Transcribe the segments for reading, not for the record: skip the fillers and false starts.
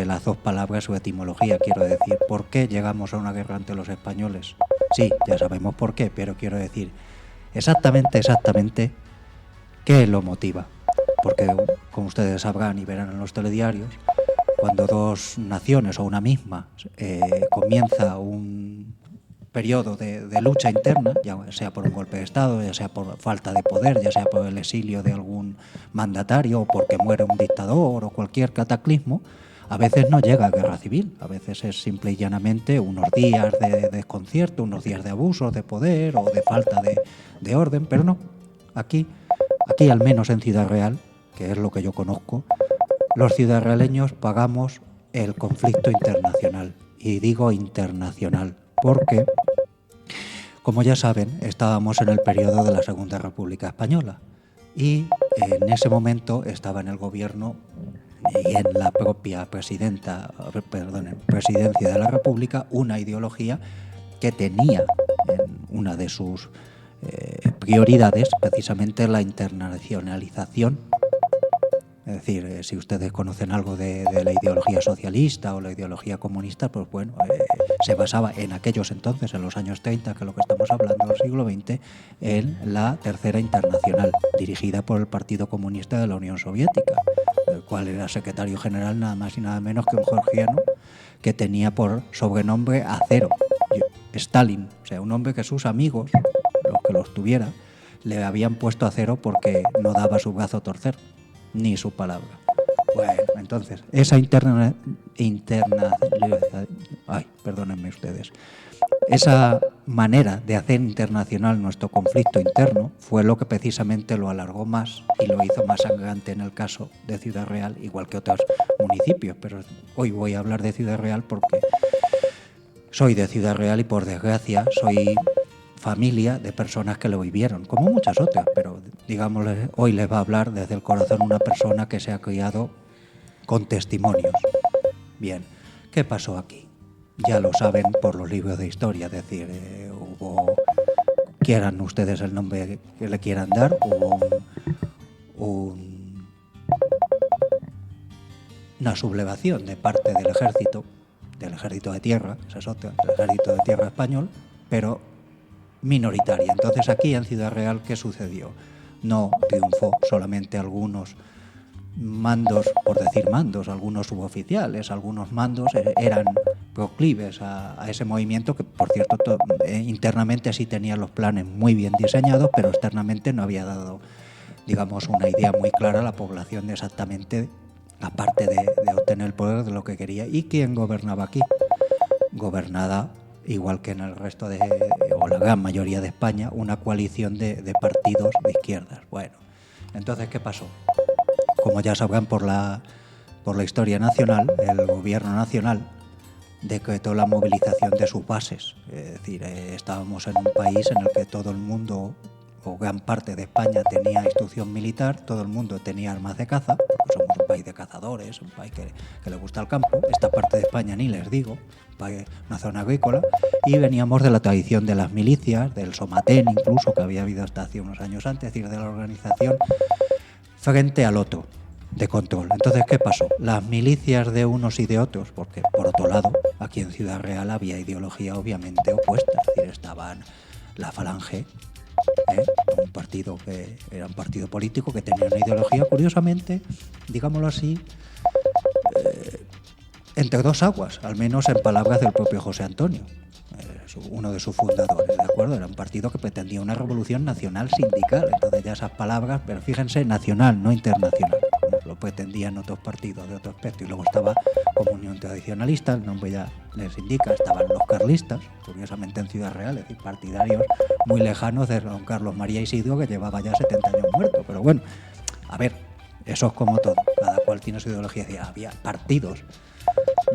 las dos palabras, su etimología, quiero decir, ¿por qué llegamos a una guerra ante los españoles? Sí, ya sabemos por qué, pero quiero decir, exactamente, ¿qué lo motiva? Porque, como ustedes sabrán y verán en los telediarios, cuando dos naciones o una misma comienza un periodo de lucha interna, ya sea por un golpe de Estado, ya sea por falta de poder, ya sea por el exilio de algún mandatario o porque muere un dictador o cualquier cataclismo, a veces no llega a guerra civil, a veces es simple y llanamente unos días de desconcierto, unos días de abusos de poder o de falta de orden, pero no, aquí al menos en Ciudad Real, que es lo que yo conozco, los ciudadraleños pagamos el conflicto internacional. Y digo internacional porque, como ya saben, estábamos en el periodo de la Segunda República Española. Y en ese momento estaba en el gobierno y en la propia presidencia de la República una ideología que tenía en una de sus prioridades precisamente la internacionalización. Es decir, si ustedes conocen algo de la ideología socialista o la ideología comunista, pues bueno, se basaba en aquellos entonces, en los años 30, que es lo que estamos hablando del siglo XX, en la Tercera Internacional, dirigida por el Partido Comunista de la Unión Soviética, el cual era secretario general nada más y nada menos que un georgiano que tenía por sobrenombre Acero, Stalin, o sea, un hombre que sus amigos, los que los tuviera, le habían puesto Acero porque no daba su brazo a torcer, ni su palabra. Bueno, entonces, esa perdónenme ustedes, esa manera de hacer internacional nuestro conflicto interno fue lo que precisamente lo alargó más y lo hizo más sangrante en el caso de Ciudad Real, igual que otros municipios, pero hoy voy a hablar de Ciudad Real porque soy de Ciudad Real y por desgracia soy familia de personas que lo vivieron, como muchas otras, pero digamos, hoy les va a hablar desde el corazón una persona que se ha criado con testimonios. Bien, ¿qué pasó aquí? Ya lo saben por los libros de historia, es decir, hubo, quieran ustedes el nombre que le quieran dar, hubo una sublevación de parte del ejército de tierra, esa es otra, del ejército de tierra español, pero minoritaria. Entonces aquí en Ciudad Real, ¿qué sucedió? No triunfó solamente algunos mandos, por decir mandos, algunos suboficiales, algunos mandos eran proclives a ese movimiento que, por cierto, internamente sí tenía los planes muy bien diseñados, pero externamente no había dado, digamos, una idea muy clara a la población de exactamente, aparte de obtener el poder, de lo que quería. ¿Y quién gobernaba aquí? Gobernada, igual que en el resto o la gran mayoría de España, una coalición de partidos de izquierdas. Bueno, entonces, ¿qué pasó? Como ya sabrán por la historia nacional, el gobierno nacional decretó la movilización de sus bases. Es decir, estábamos en un país en el que todo el mundo, o gran parte de España, tenía instrucción militar, todo el mundo tenía armas de caza, porque somos un país de cazadores, un país que le gusta el campo. Esta parte de España ni les digo, una zona agrícola, y veníamos de la tradición de las milicias, del Somatén incluso, que había habido hasta hace unos años antes, es decir, de la organización frente al otro, de control. Entonces, ¿qué pasó? Las milicias de unos y de otros, porque por otro lado, aquí en Ciudad Real había ideología obviamente opuesta, es decir, estaban la Falange, un partido que era un partido político que tenía una ideología, curiosamente, digámoslo así, entre dos aguas, al menos en palabras del propio José Antonio, uno de sus fundadores, ¿de acuerdo? Era un partido que pretendía una revolución nacional sindical, entonces ya esas palabras, pero fíjense, nacional, no internacional, como lo pretendían otros partidos de otro aspecto. Y luego estaba Comunión Tradicionalista, el nombre ya les indica, estaban los carlistas, curiosamente en Ciudad Real, es decir, partidarios muy lejanos de don Carlos María Isidro, que llevaba ya 70 años muerto. Pero bueno, a ver, eso es como todo, cada cual tiene su ideología. Había partidos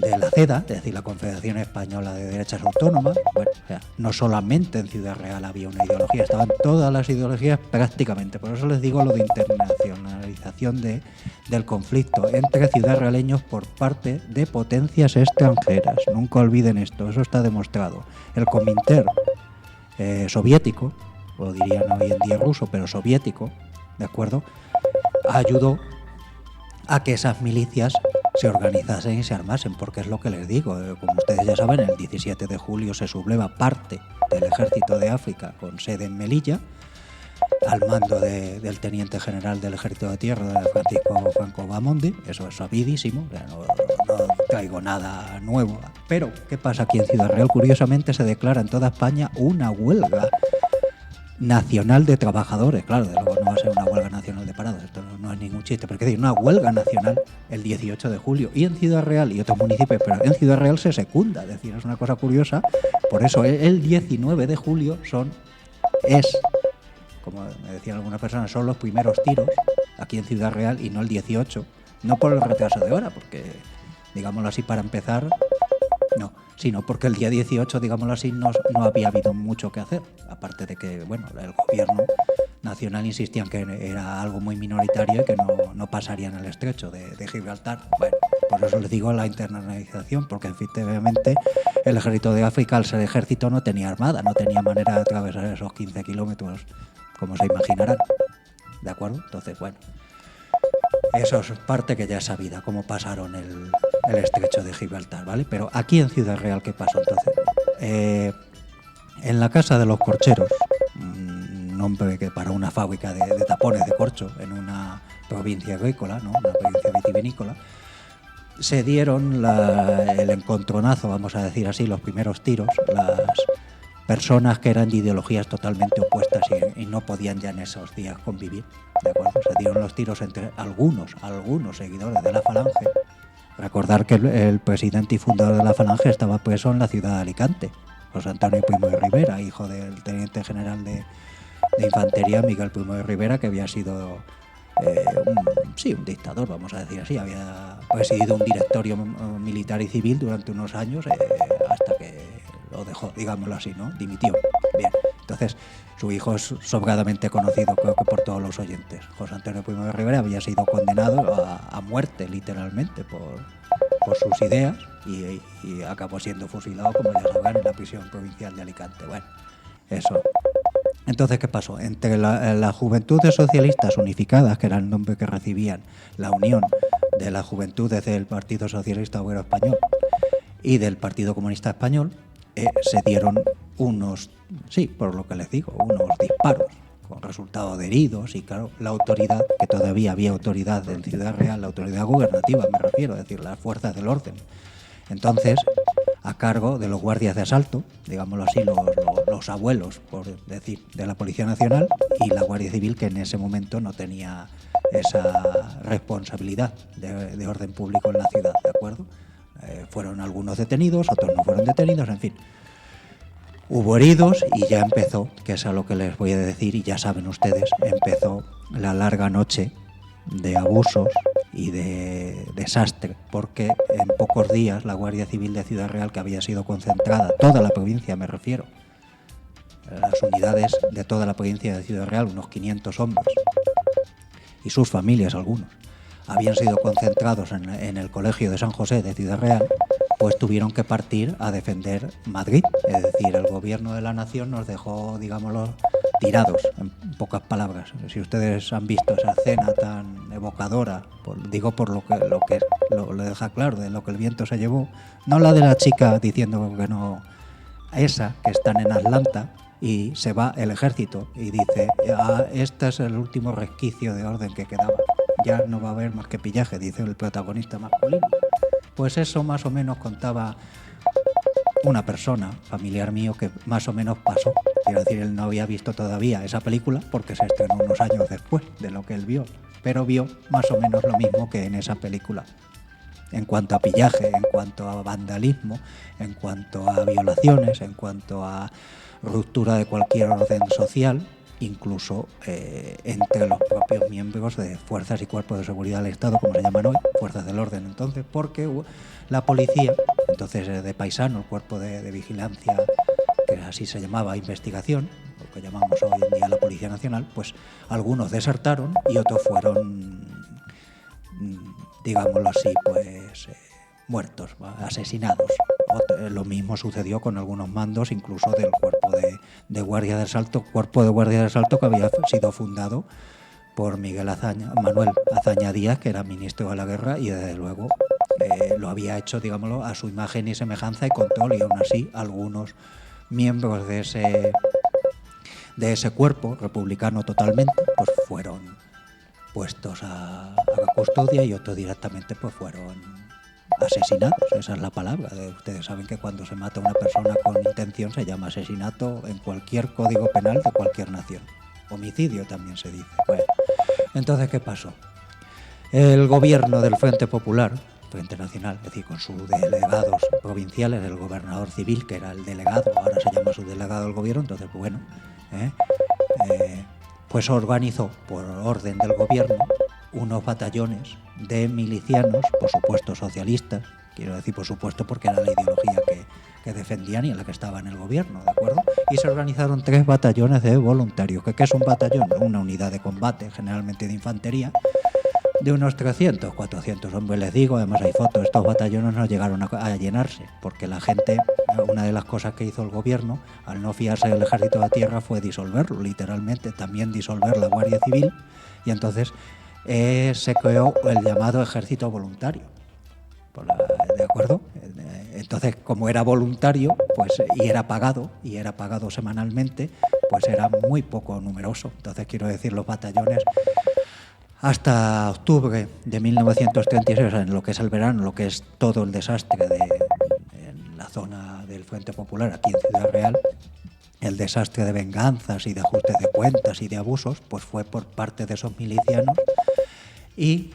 de la CEDA, es decir, la Confederación Española de Derechas Autónomas. Bueno, o sea, no solamente en Ciudad Real había una ideología, estaban todas las ideologías prácticamente. Por eso les digo lo de internacionalización del conflicto entre ciudadrealeños por parte de potencias extranjeras. Nunca olviden esto, eso está demostrado. El Comintern soviético, o dirían hoy en día ruso, pero soviético, ¿de acuerdo?, ayudó a que esas milicias se organizasen y se armasen, porque es lo que les digo. Como ustedes ya saben, el 17 de julio se subleva parte del ejército de África con sede en Melilla, al mando del teniente general del ejército de tierra, de Francisco Franco Bahamonde. Eso es sabidísimo, o sea, no traigo nada nuevo. Pero, ¿qué pasa aquí en Ciudad Real? Curiosamente se declara en toda España una huelga nacional de trabajadores. Claro, de luego no va a ser una huelga nacional de parados, esto no es ningún chiste, pero es decir, una huelga nacional el 18 de julio. Y en Ciudad Real y otros municipios, pero en Ciudad Real se secunda, es decir, es una cosa curiosa. Por eso el 19 de julio es, como me decían algunas personas, son los primeros tiros aquí en Ciudad Real y no el 18, no por el retraso de hora, porque, digámoslo así, para empezar, no, sino porque el día 18, digámoslo así, no había habido mucho que hacer, aparte de que, bueno, el gobierno nacional insistía en que era algo muy minoritario y que no pasaría en el estrecho de Gibraltar. Bueno, por eso les digo la internacionalización, porque efectivamente el ejército de África, al ser ejército, no tenía armada, no tenía manera de atravesar esos 15 kilómetros, como se imaginarán, ¿de acuerdo? Entonces, bueno, eso es parte que ya es sabida, cómo pasaron el estrecho de Gibraltar, ¿vale? Pero aquí en Ciudad Real, ¿qué pasó? Entonces, en la Casa de los Corcheros, un nombre que para una fábrica de tapones de corcho en una provincia agrícola, ¿no? Una provincia vitivinícola, se dieron el encontronazo, vamos a decir así, los primeros tiros, las personas que eran de ideologías totalmente opuestas y no podían ya en esos días convivir, ¿de acuerdo? Se dieron los tiros entre algunos seguidores de la Falange. Recordar que el presidente y fundador de la Falange estaba preso en la ciudad de Alicante, José Antonio Primo de Rivera, hijo del teniente general de infantería Miguel Primo de Rivera, que había sido un dictador, vamos a decir así. Había presidido un directorio militar y civil durante unos años, hasta que lo dejó, digámoslo así, ¿no? Dimitió. Bien, entonces su hijo es sobradamente conocido, creo que por todos los oyentes. José Antonio Primo de Rivera había sido condenado a muerte, literalmente, por sus ideas, y acabó siendo fusilado, como ya sabrán, en la prisión provincial de Alicante. Bueno, eso. Entonces, ¿qué pasó? Entre las Juventudes Socialistas Unificadas, que era el nombre que recibían la unión de las juventudes del Partido Socialista Obrero Español y del Partido Comunista Español, se dieron por lo que les digo, unos disparos con resultado de heridos. Y claro, la autoridad, que todavía había autoridad en Ciudad Real, la autoridad gubernativa me refiero, es decir, las fuerzas del orden, entonces, a cargo de los guardias de asalto, digámoslo así, los abuelos, por decir, de la Policía Nacional, y la Guardia Civil, que en ese momento no tenía esa responsabilidad de orden público en la ciudad, ¿de acuerdo? Fueron algunos detenidos, otros no fueron detenidos, en fin. Hubo heridos y ya empezó, que es a lo que les voy a decir, y ya saben ustedes, empezó la larga noche de abusos y de desastre, porque en pocos días la Guardia Civil de Ciudad Real, que había sido concentrada, toda la provincia me refiero, las unidades de toda la provincia de Ciudad Real, unos 500 hombres, y sus familias algunos, habían sido concentrados en el Colegio de San José de Ciudad Real, pues tuvieron que partir a defender Madrid. Es decir, el gobierno de la nación nos dejó, digámoslo, tirados, en pocas palabras. Si ustedes han visto esa escena tan evocadora, por lo deja claro, de lo que el viento se llevó, no la de la chica diciendo que no, esa que están en Atlanta y se va el ejército y dice, este es el último resquicio de orden que quedaba, ya no va a haber más que pillaje, dice el protagonista masculino. Pues eso más o menos contaba una persona, familiar mío, que más o menos pasó. Quiero decir, él no había visto todavía esa película porque se estrenó unos años después de lo que él vio, pero vio más o menos lo mismo que en esa película. En cuanto a pillaje, en cuanto a vandalismo, en cuanto a violaciones, en cuanto a ruptura de cualquier orden social, incluso entre los propios miembros de fuerzas y cuerpos de seguridad del Estado, como se llaman hoy, fuerzas del orden entonces, porque la policía, entonces de paisano, el cuerpo de vigilancia, que así se llamaba, investigación, lo que llamamos hoy en día la Policía Nacional, pues algunos desertaron y otros fueron, digámoslo así, pues muertos, asesinados. Lo mismo sucedió con algunos mandos, incluso del cuerpo de guardia de asalto, que había sido fundado por Manuel Azaña Díaz, que era ministro de la Guerra y desde luego lo había hecho, digámoslo, a su imagen y semejanza y control, y aún así algunos miembros de ese cuerpo republicano totalmente, pues fueron puestos a custodia, y otros directamente pues fueron asesinados. Esa es la palabra. Ustedes saben que cuando se mata a una persona con intención se llama asesinato en cualquier código penal de cualquier nación. Homicidio también se dice. Bueno, entonces, ¿qué pasó? El gobierno del Frente Popular, Frente Nacional, es decir, con sus delegados provinciales, el gobernador civil, que era el delegado, ahora se llama subdelegado del gobierno, entonces, pues bueno, pues organizó, por orden del gobierno, unos batallones de milicianos, por supuesto socialistas, quiero decir por supuesto porque era la ideología que defendían y en la que estaba en el gobierno, ¿de acuerdo? Y se organizaron 3 batallones de voluntarios. ¿Qué es un batallón? Una unidad de combate, generalmente de infantería, de unos 300, 400 hombres, les digo. Además hay fotos. Estos batallones no llegaron a llenarse, porque la gente, una de las cosas que hizo el gobierno, al no fiarse del ejército de tierra, fue disolverlo, literalmente, también disolver la Guardia Civil, y entonces se creó el llamado ejército voluntario. ¿De acuerdo? Entonces, como era voluntario, pues, y era pagado semanalmente, pues era muy poco numeroso. Entonces, quiero decir, los batallones, hasta octubre de 1936, o sea, en lo que es el verano, lo que es todo el desastre en la zona del Frente Popular, aquí en Ciudad Real, el desastre de venganzas y de ajustes de cuentas y de abusos, pues fue por parte de esos milicianos. Y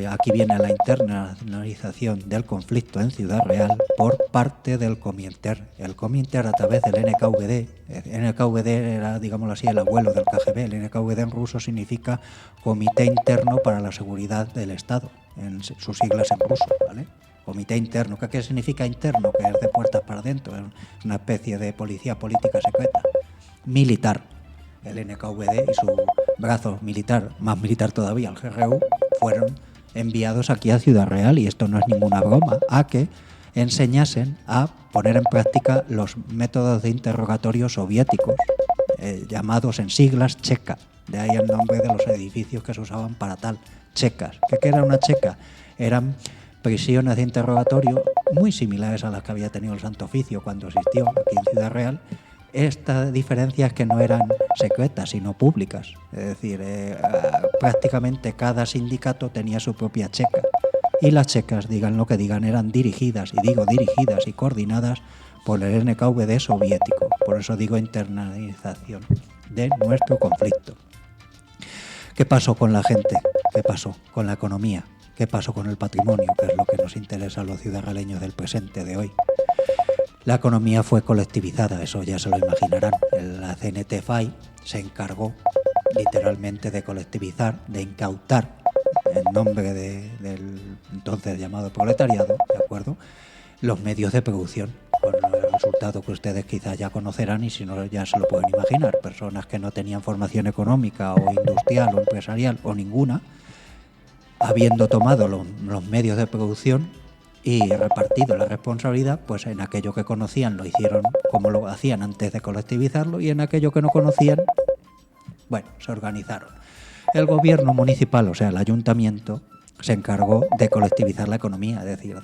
aquí viene la internacionalización del conflicto en Ciudad Real por parte del Cominter. El Cominter, a través del NKVD. El NKVD era, digámoslo así, el abuelo del KGB. El NKVD en ruso significa Comité Interno para la Seguridad del Estado, en sus siglas en ruso, ¿vale? Comité interno. ¿Qué significa interno? Que es de puertas para adentro, es una especie de policía política secreta. Militar. El NKVD y su brazo militar, más militar todavía, el GRU, fueron enviados aquí a Ciudad Real, y esto no es ninguna broma, a que enseñasen a poner en práctica los métodos de interrogatorio soviéticos, llamados en siglas checa. De ahí el nombre de los edificios que se usaban para tal, checas. ¿Qué era una checa? Eran prisiones de interrogatorio muy similares a las que había tenido el Santo Oficio cuando existió aquí en Ciudad Real. Esta diferencia es que no eran secretas, sino públicas. Es decir, prácticamente cada sindicato tenía su propia checa. Y las checas, digan lo que digan, eran dirigidas, y digo dirigidas y coordinadas por el NKVD soviético. Por eso digo internalización de nuestro conflicto. ¿Qué pasó con la gente? ¿Qué pasó con la economía? ¿Qué pasó con el patrimonio? Que es lo que nos interesa a los ciudadanos del presente de hoy. La economía fue colectivizada, eso ya se lo imaginarán. La CNT-FAI se encargó literalmente de colectivizar, de incautar, en nombre del entonces llamado proletariado, ¿de acuerdo?, los medios de producción, con el resultado que ustedes quizás ya conocerán, y si no ya se lo pueden imaginar. Personas que no tenían formación económica o industrial o empresarial o ninguna, habiendo tomado los medios de producción y repartido la responsabilidad, pues en aquello que conocían lo hicieron como lo hacían antes de colectivizarlo, y en aquello que no conocían, bueno, se organizaron. El gobierno municipal, o sea, el ayuntamiento, se encargó de colectivizar la economía, es decir,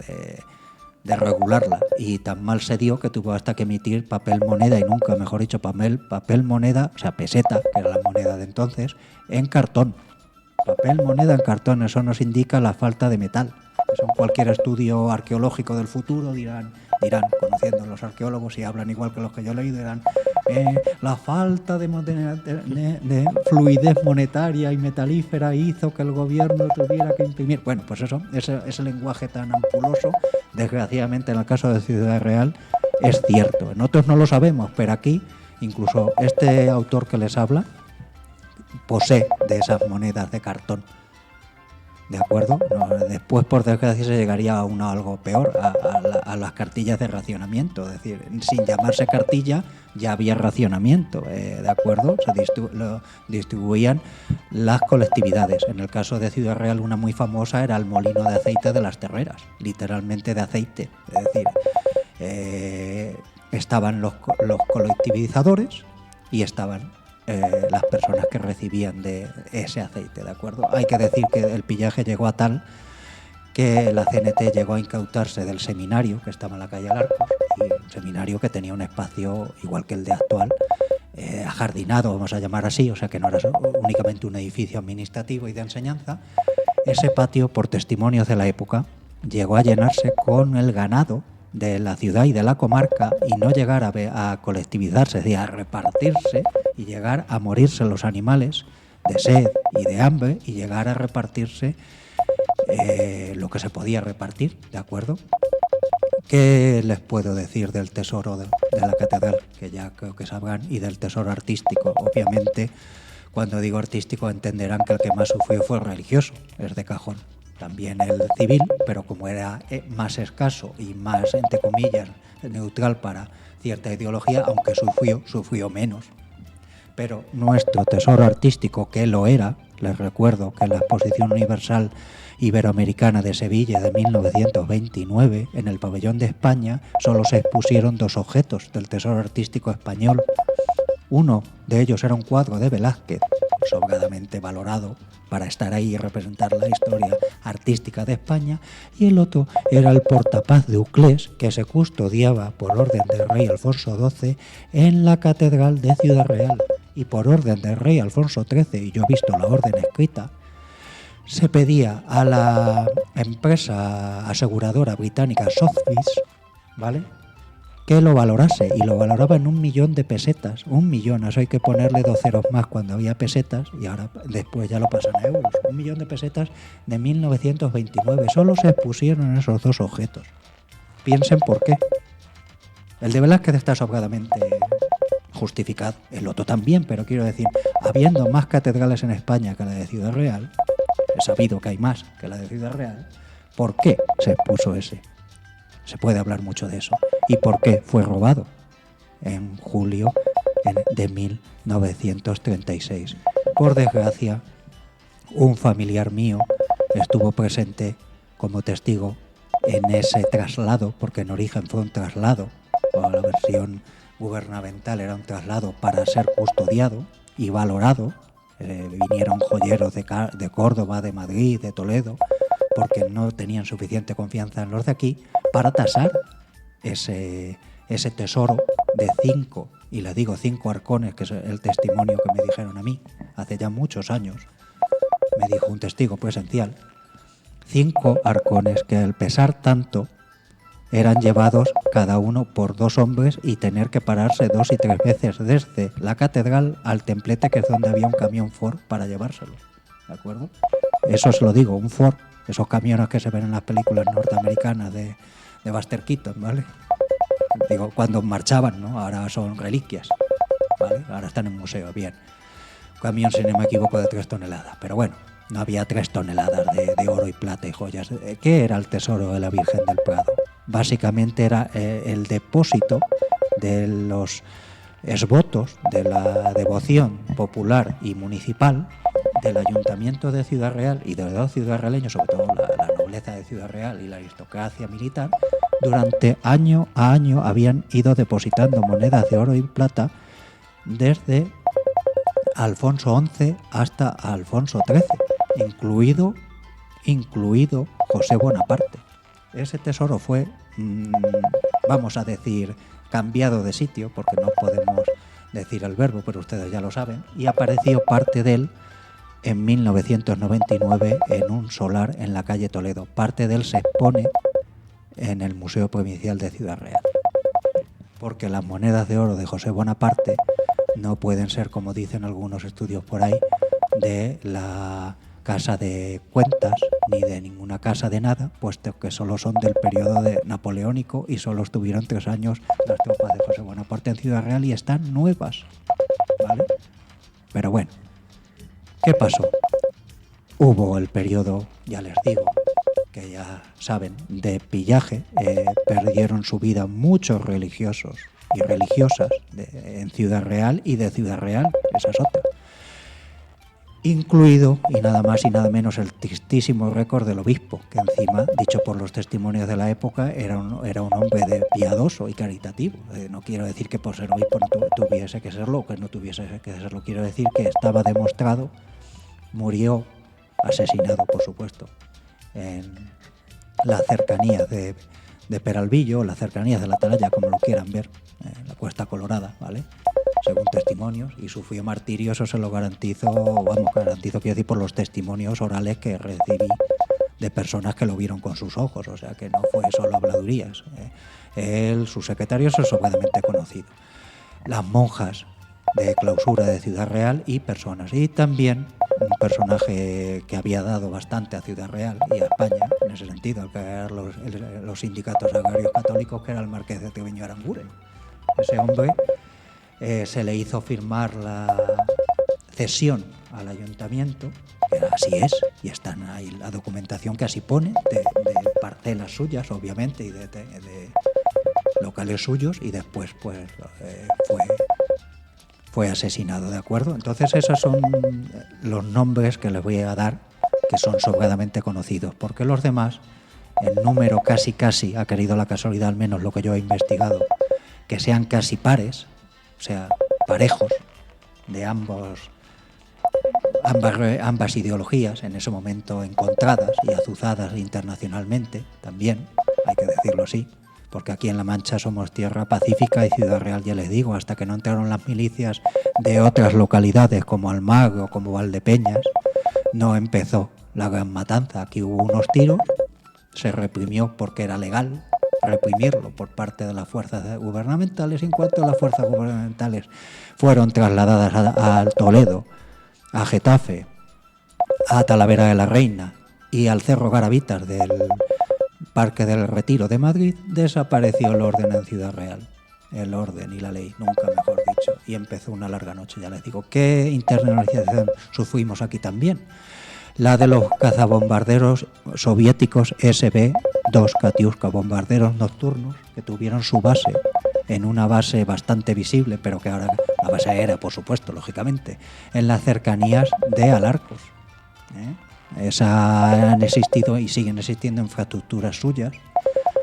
de regularla, y tan mal se dio que tuvo hasta que emitir papel moneda, y nunca, mejor dicho, papel moneda, o sea, peseta, que era la moneda de entonces, en cartón. Papel moneda en cartón, eso nos indica la falta de metal. Eso en cualquier estudio arqueológico del futuro dirán, conociendo a los arqueólogos y hablan igual que los que yo he leído, dirán, la falta de fluidez monetaria y metalífera hizo que el gobierno tuviera que imprimir. Bueno, pues eso, ese lenguaje tan ampuloso, desgraciadamente en el caso de Ciudad Real, es cierto. En otros no lo sabemos, pero aquí, incluso este autor que les habla, posee de esas monedas de cartón. ¿De acuerdo? No, después, por desgracia, se llegaría a algo peor, a las cartillas de racionamiento. Es decir, sin llamarse cartilla, ya había racionamiento. ¿De acuerdo? Se distribuían las colectividades. En el caso de Ciudad Real, una muy famosa era el molino de aceite de las Terreras, literalmente de aceite. Es decir, estaban los colectivizadores y estaban las personas que recibían de ese aceite, ¿de acuerdo? Hay que decir que el pillaje llegó a tal que la CNT llegó a incautarse del seminario que estaba en la calle Alarcos, y un seminario que tenía un espacio igual que el de actual, ajardinado, vamos a llamar así, o sea que no era únicamente un edificio administrativo y de enseñanza. Ese patio, por testimonios de la época, llegó a llenarse con el ganado de la ciudad y de la comarca y no llegar a colectivizarse, es decir, a repartirse y llegar a morirse los animales de sed y de hambre y llegar a repartirse lo que se podía repartir, ¿de acuerdo? ¿Qué les puedo decir del tesoro de la catedral? Que ya creo que sabrán, y del tesoro artístico. Obviamente, cuando digo artístico entenderán que el que más sufrió fue el religioso, es de cajón. También el civil, pero como era más escaso y más, entre comillas, neutral para cierta ideología, aunque sufrió menos. Pero nuestro tesoro artístico, que lo era, les recuerdo que en la Exposición Universal Iberoamericana de Sevilla de 1929, en el Pabellón de España, solo se expusieron 2 objetos del tesoro artístico español. Uno de ellos era un cuadro de Velázquez, sobradamente valorado para estar ahí y representar la historia artística de España, y el otro era el portapaz de Uclés, que se custodiaba por orden del rey Alfonso XII en la Catedral de Ciudad Real, y por orden del rey Alfonso XIII, y yo he visto la orden escrita, se pedía a la empresa aseguradora británica Sotheby's, ¿vale?, que lo valorase, y lo valoraba en 1.000.000 de pesetas. 1.000.000, eso hay que ponerle 2 ceros más cuando había pesetas, y ahora después ya lo pasan a euros. 1.000.000 de pesetas de 1929. Solo se expusieron esos 2 objetos. Piensen por qué. El de Velázquez está sobradamente justificado, el otro también, pero quiero decir, habiendo más catedrales en España que la de Ciudad Real, he sabido que hay más que la de Ciudad Real, ¿por qué se expuso ese? Se puede hablar mucho de eso. ¿Y por qué fue robado? En julio de 1936. Por desgracia, un familiar mío estuvo presente como testigo en ese traslado, porque en origen fue un traslado, o la versión gubernamental era un traslado para ser custodiado y valorado. Vinieron joyeros de Córdoba, de Madrid, de Toledo, porque no tenían suficiente confianza en los de aquí para tasar ese tesoro de 5, y le digo 5 arcones, que es el testimonio que me dijeron a mí hace ya muchos años. Me dijo un testigo presencial, 5 arcones que al pesar tanto eran llevados cada uno por 2 hombres y tener que pararse 2 y 3 veces desde la catedral al templete, que es donde había un camión Ford para llevárselos, ¿de acuerdo? Eso os lo digo, un Ford, esos camiones que se ven en las películas norteamericanas de Buster Keaton, ¿vale? Digo, cuando marchaban, ¿no? Ahora son reliquias, ¿vale? Ahora están en museo, bien. Camión, si no me equivoco, de 3 toneladas, pero bueno, no había 3 toneladas de oro y plata y joyas. ¿Qué era el tesoro de la Virgen del Prado? Básicamente era el depósito de los exvotos de la devoción popular y municipal del Ayuntamiento de Ciudad Real y de los ciudadrealeños, sobre todo la nobleza de Ciudad Real y la aristocracia militar. Durante año a año habían ido depositando monedas de oro y plata desde Alfonso XI hasta Alfonso XIII, incluido José Bonaparte. Ese tesoro fue, vamos a decir, cambiado de sitio, porque no podemos decir el verbo, pero ustedes ya lo saben, y apareció parte de él en 1999 en un solar en la calle Toledo. Parte de él se expone en el Museo Provincial de Ciudad Real, porque las monedas de oro de José Bonaparte no pueden ser, como dicen algunos estudios por ahí, de la casa de cuentas ni de ninguna casa de nada, puesto que solo son del periodo napoleónico y solo estuvieron 3 años las tropas de José Bonaparte en Ciudad Real y están nuevas, ¿vale? Pero bueno, ¿qué pasó? Hubo el periodo, ya les digo, que ya saben, de pillaje. Perdieron su vida muchos religiosos y religiosas en Ciudad Real y de Ciudad Real, esa es otra. Incluido, y nada más y nada menos, el tristísimo récord del obispo, que encima, dicho por los testimonios de la época, era un hombre piadoso y caritativo. No quiero decir que por ser obispo no tuviese que serlo, o que no tuviese que serlo. Quiero decir que estaba demostrado, murió asesinado, por supuesto, en las cercanías de Peralvillo, las cercanías de la Atalaya, como lo quieran ver, la Cuesta Colorada, ¿vale? Según testimonios, y sufrió martirio, eso se lo garantizo, quiero decir, por los testimonios orales que recibí de personas que lo vieron con sus ojos, o sea que no fue solo habladurías. Su secretario es sobradamente conocido. Las monjas de clausura de Ciudad Real y personas. Y también un personaje que había dado bastante a Ciudad Real y a España, en ese sentido, al crear los sindicatos agrarios católicos, que era el marqués de Treviño Aranguren. Ese hombre se le hizo firmar la cesión al ayuntamiento, que así es, y está ahí la documentación que así pone, de parcelas suyas, obviamente, y de locales suyos, y después pues fue asesinado, ¿de acuerdo? Entonces esos son los nombres que les voy a dar, que son sobradamente conocidos, porque los demás, en número casi, ha querido la casualidad, al menos lo que yo he investigado, que sean casi pares, o sea, parejos de ambas ideologías, en ese momento encontradas y azuzadas internacionalmente, también, hay que decirlo así, porque aquí en La Mancha somos tierra pacífica y Ciudad Real, ya les digo, hasta que no entraron las milicias de otras localidades como Almagro, como Valdepeñas, no empezó la gran matanza. Aquí hubo unos tiros, se reprimió porque era legal reprimirlo por parte de las fuerzas gubernamentales, y en cuanto las fuerzas gubernamentales fueron trasladadas a Toledo, a Getafe, a Talavera de la Reina y al Cerro Garavitas del Parque del Retiro de Madrid, desapareció el orden en Ciudad Real. El orden y la ley, nunca mejor dicho. Y empezó una larga noche, ya les digo. ¿Qué internacionalización sufrimos aquí también? La de los cazabombarderos soviéticos SB-2 Katiuska, bombarderos nocturnos, que tuvieron su base en una base bastante visible, pero que ahora la base aérea, por supuesto, lógicamente, en las cercanías de Alarcos. Han existido y siguen existiendo infraestructuras suyas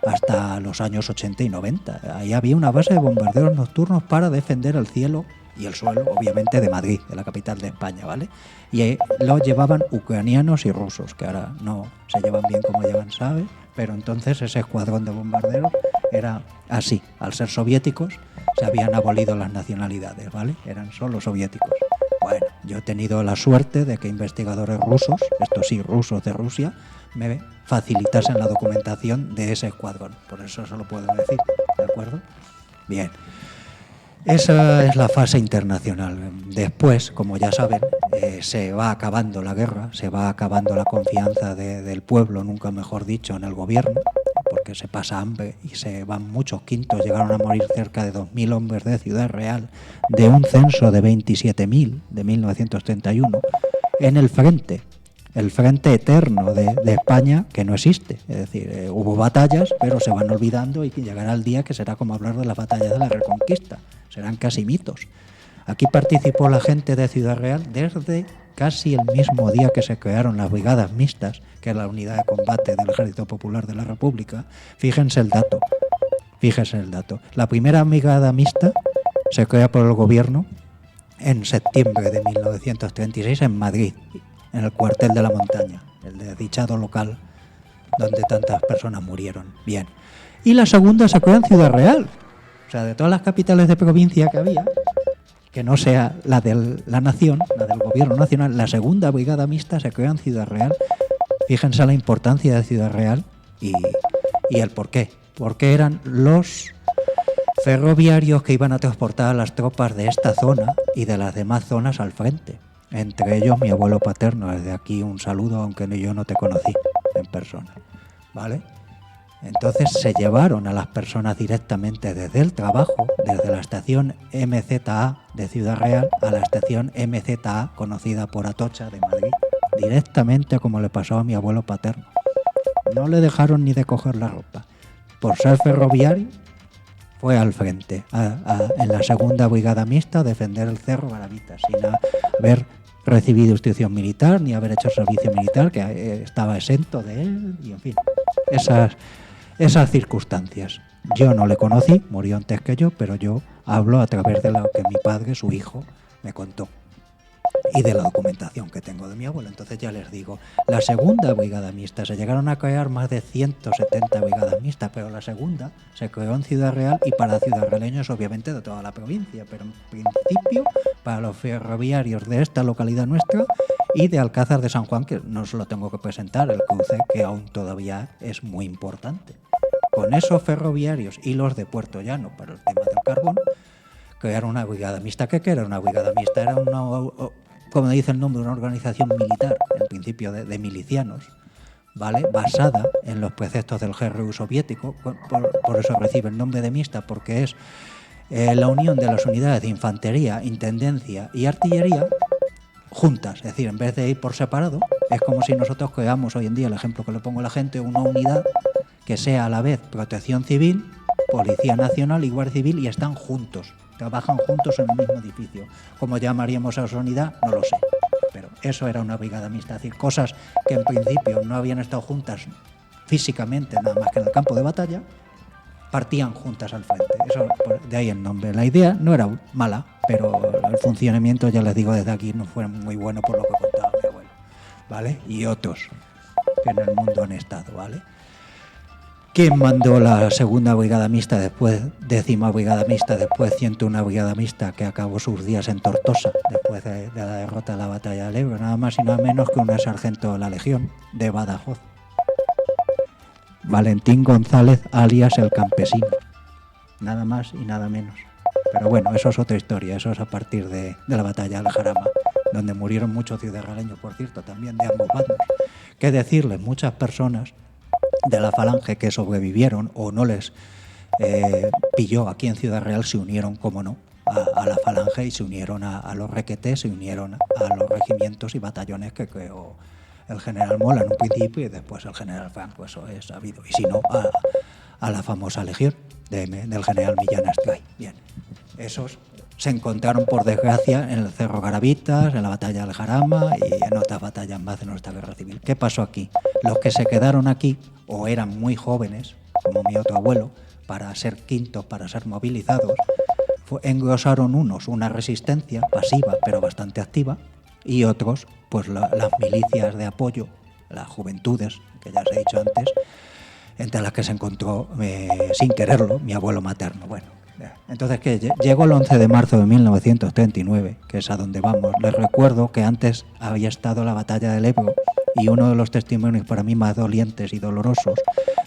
hasta los años 80 y 90. Ahí había una base de bombarderos nocturnos para defender el cielo y el suelo, obviamente, de Madrid, de la capital de España, ¿vale? Y lo llevaban ucranianos y rusos, que ahora no se llevan bien como llevan, ¿sabes? Pero entonces ese escuadrón de bombarderos era así. Al ser soviéticos, se habían abolido las nacionalidades, ¿vale? Eran solo soviéticos. Bueno, yo he tenido la suerte de que investigadores rusos, estos sí, rusos de Rusia, me facilitasen la documentación de ese escuadrón. Por eso se lo puedo decir, ¿de acuerdo? Bien. Esa es la fase internacional. Después, como ya saben, se va acabando la guerra, se va acabando la confianza del pueblo, nunca mejor dicho, en el gobierno, porque se pasa hambre y se van muchos quintos. Llegaron a morir cerca de 2.000 hombres de Ciudad Real, de un censo de 27.000 de 1931, en el frente eterno de España, que no existe. Es decir, hubo batallas, pero se van olvidando, y llegará el día que será como hablar de las batallas de la Reconquista. Serán casi mitos. Aquí participó la gente de Ciudad Real desde casi el mismo día que se crearon las brigadas mixtas, que es la unidad de combate del Ejército Popular de la República. Fíjense el dato. La primera brigada mixta se crea por el gobierno en septiembre de 1936 en Madrid, en el cuartel de la Montaña, el desdichado local donde tantas personas murieron. Bien. Y la segunda se crea en Ciudad Real. O sea, de todas las capitales de provincia que había, que no sea la de la nación, la del gobierno nacional, la segunda brigada mixta se crea en Ciudad Real. Fíjense la importancia de Ciudad Real y el por qué. Porque eran los ferroviarios que iban a transportar a las tropas de esta zona y de las demás zonas al frente. Entre ellos mi abuelo paterno. Desde aquí un saludo, aunque yo no te conocí en persona, ¿vale? Entonces se llevaron a las personas directamente desde el trabajo, desde la estación MZA de Ciudad Real a la estación MZA, conocida por Atocha de Madrid, directamente, como le pasó a mi abuelo paterno. No le dejaron ni de coger la ropa. Por ser ferroviario, fue al frente, en la segunda brigada mixta, a defender el Cerro Garavitas, sin haber recibido instrucción militar ni haber hecho servicio militar, que estaba exento de él, y en fin, esas circunstancias. Yo no le conocí, murió antes que yo, pero yo hablo a través de lo que mi padre, su hijo, me contó. y de la documentación que tengo de mi abuelo. Entonces ya les digo, la segunda brigada mixta, se llegaron a crear más de 170 brigadas mixtas, pero la segunda se creó en Ciudad Real y para ciudadrealeños obviamente de toda la provincia, pero en principio para los ferroviarios de esta localidad nuestra y de Alcázar de San Juan, que no os lo tengo que presentar, el cruce que aún todavía es muy importante. Con esos ferroviarios y los de Puerto Llano para el tema del carbón, crearon una brigada mixta. ¿Qué era una brigada mixta? Era una, como dice el nombre, una organización militar, en principio de milicianos, ¿vale? Basada en los preceptos del GRU soviético, por eso recibe el nombre de mixta, porque es la unión de las unidades de infantería, intendencia y artillería juntas, es decir, en vez de ir por separado, es como si nosotros creamos hoy en día, el ejemplo que le pongo a la gente, una unidad que sea a la vez protección civil, Policía Nacional y Guardia Civil y están juntos, trabajan juntos en el mismo edificio. ¿Cómo llamaríamos a esa unidad? No lo sé, pero eso era una brigada mixta, es decir, cosas que en principio no habían estado juntas físicamente, nada más que en el campo de batalla, partían juntas al frente. Eso, de ahí el nombre. La idea no era mala, pero el funcionamiento, ya les digo desde aquí, no fue muy bueno por lo que contaba mi abuelo, ¿vale? Y otros que en el mundo han estado, ¿vale? ¿Quién mandó la segunda brigada mixta después, 10ª brigada mixta, después 101 brigada mixta, que acabó sus días en Tortosa, después de la derrota de la batalla del Ebro? Nada más y nada menos que un sargento de la Legión de Badajoz, Valentín González, alias el Campesino. Nada más y nada menos. Pero bueno, eso es otra historia, eso es a partir de la batalla del Jarama, donde murieron muchos ciudadanos, por cierto, también de ambos bandos. ¿Qué decirles? Muchas personas de la Falange que sobrevivieron o no les pilló aquí en Ciudad Real se unieron, como no, a la Falange y se unieron a los requetés, se unieron a los regimientos y batallones que creó el general Mola en un principio y después el general Franco, eso es sabido. Y si no, a la famosa Legión del general Millán Astray. Bien, esos se encontraron por desgracia en el Cerro Garavitas, en la batalla del Jarama y en otras batallas más de nuestra guerra civil. ¿Qué pasó aquí? Los que se quedaron aquí o eran muy jóvenes, como mi otro abuelo, para ser quintos, para ser movilizados, engrosaron unos una resistencia pasiva pero bastante activa y otros pues las milicias de apoyo, las juventudes, que ya os he dicho antes, entre las que se encontró sin quererlo mi abuelo materno. Bueno, entonces que llegó el 11 de marzo de 1939, que es a donde vamos. Les recuerdo que antes había estado la batalla del Ebro y uno de los testimonios para mí más dolientes y dolorosos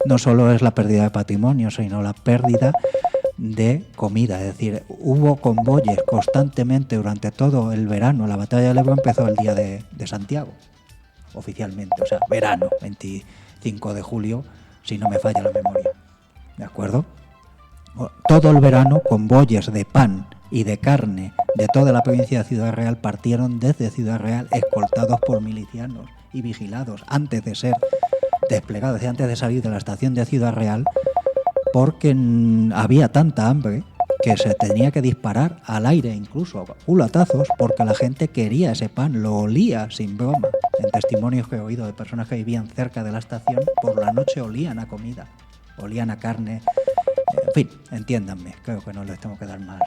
no solo es la pérdida de patrimonio, sino la pérdida de comida. Es decir, hubo convoyes constantemente durante todo el verano. La batalla del Ebro empezó el día de Santiago, oficialmente, o sea, verano, 25 de julio, si no me falla la memoria. ¿De acuerdo? Todo el verano, convoyes de pan y de carne de toda la provincia de Ciudad Real partieron desde Ciudad Real escoltados por milicianos y vigilados antes de ser desplegados, antes de salir de la estación de Ciudad Real, porque había tanta hambre que se tenía que disparar al aire, incluso a culatazos, porque la gente quería ese pan, lo olía sin broma. En testimonios que he oído de personas que vivían cerca de la estación, por la noche olían a comida, olían a carne. En fin, entiéndanme, creo que no les tengo que dar más.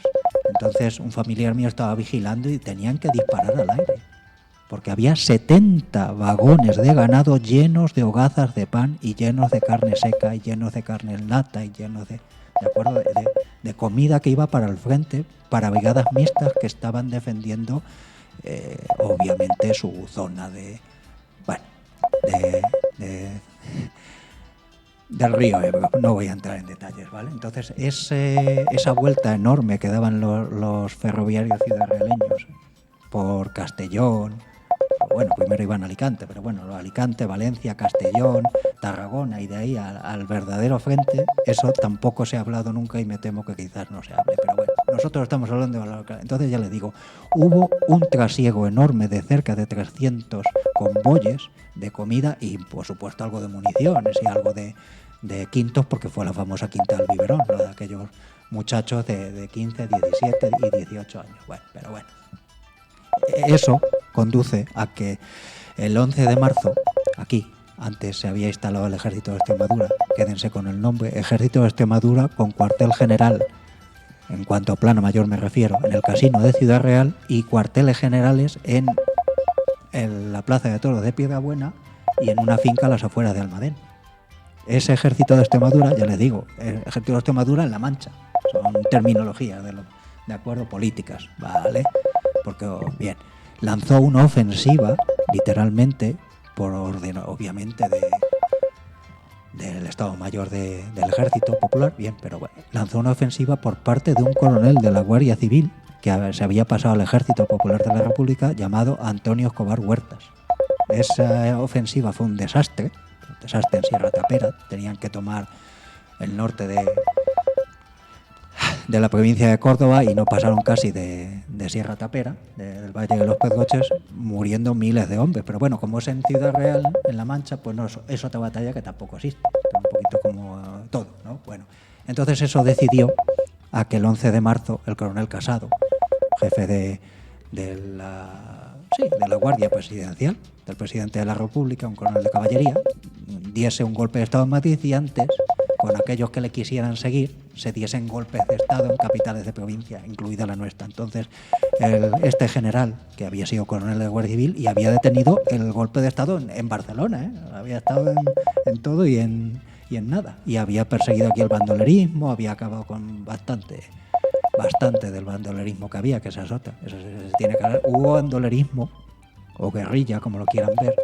Entonces un familiar mío estaba vigilando y tenían que disparar al aire, porque había 70 vagones de ganado llenos de hogazas de pan y llenos de carne seca y llenos de carne en lata y llenos de acuerdo, de comida que iba para el frente, para brigadas mixtas que estaban defendiendo obviamente su zona del río Ebro. No voy a entrar en detalles, ¿vale? Entonces esa vuelta enorme que daban los ferroviarios ciudadrealeños por Castellón, bueno, primero iban a Alicante, pero bueno, Alicante, Valencia, Castellón, Tarragona y de ahí al verdadero frente, eso tampoco se ha hablado nunca y me temo que quizás no se hable, pero bueno, nosotros estamos hablando de la localidad. Entonces ya les digo, hubo un trasiego enorme de cerca de 300 convoyes de comida y por supuesto algo de municiones y algo de quintos, porque fue la famosa quinta del biberón, lo de aquellos muchachos de 15, 17 y 18 años. Bueno, pero bueno, eso conduce a que el 11 de marzo, aquí, antes se había instalado el Ejército de Extremadura, quédense con el nombre, Ejército de Extremadura con cuartel general, en cuanto a plano mayor me refiero, en el Casino de Ciudad Real y cuarteles generales en en la plaza de toros de Piedrabuena y en una finca a las afueras de Almadén. Ese ejército de Extremadura, ya les digo, el ejército de Extremadura en La Mancha, son terminologías de acuerdo, políticas, ¿vale? Porque, bien, lanzó una ofensiva, literalmente, por orden, obviamente, del Estado Mayor del Ejército Popular, bien, pero bueno, lanzó una ofensiva por parte de un coronel de la Guardia Civil que se había pasado al Ejército Popular de la República, llamado Antonio Escobar Huertas. Esa ofensiva fue un desastre en Sierra Tapera. Tenían que tomar el norte de la provincia de Córdoba y no pasaron casi de Sierra Tapera, del Valle de los Pedroches, muriendo miles de hombres. Pero bueno, como es en Ciudad Real, en La Mancha, pues no, es otra batalla que tampoco existe. Un poquito como todo, ¿no? Bueno, entonces eso decidió a que el 11 de marzo el coronel Casado, jefe de la Guardia Presidencial, del presidente de la República, un coronel de caballería, diese un golpe de Estado en Madrid y antes, con aquellos que le quisieran seguir, se diesen golpes de Estado en capitales de provincia, incluida la nuestra. Entonces, este general, que había sido coronel de la Guardia Civil y había detenido el golpe de Estado en Barcelona, había estado en todo y en nada. Y había perseguido aquí el bandolerismo, había acabado con bastante del bandolerismo que había, que esa es otra. Eso se tiene que hablar. Hubo bandolerismo, o guerrilla, como lo quieran ver,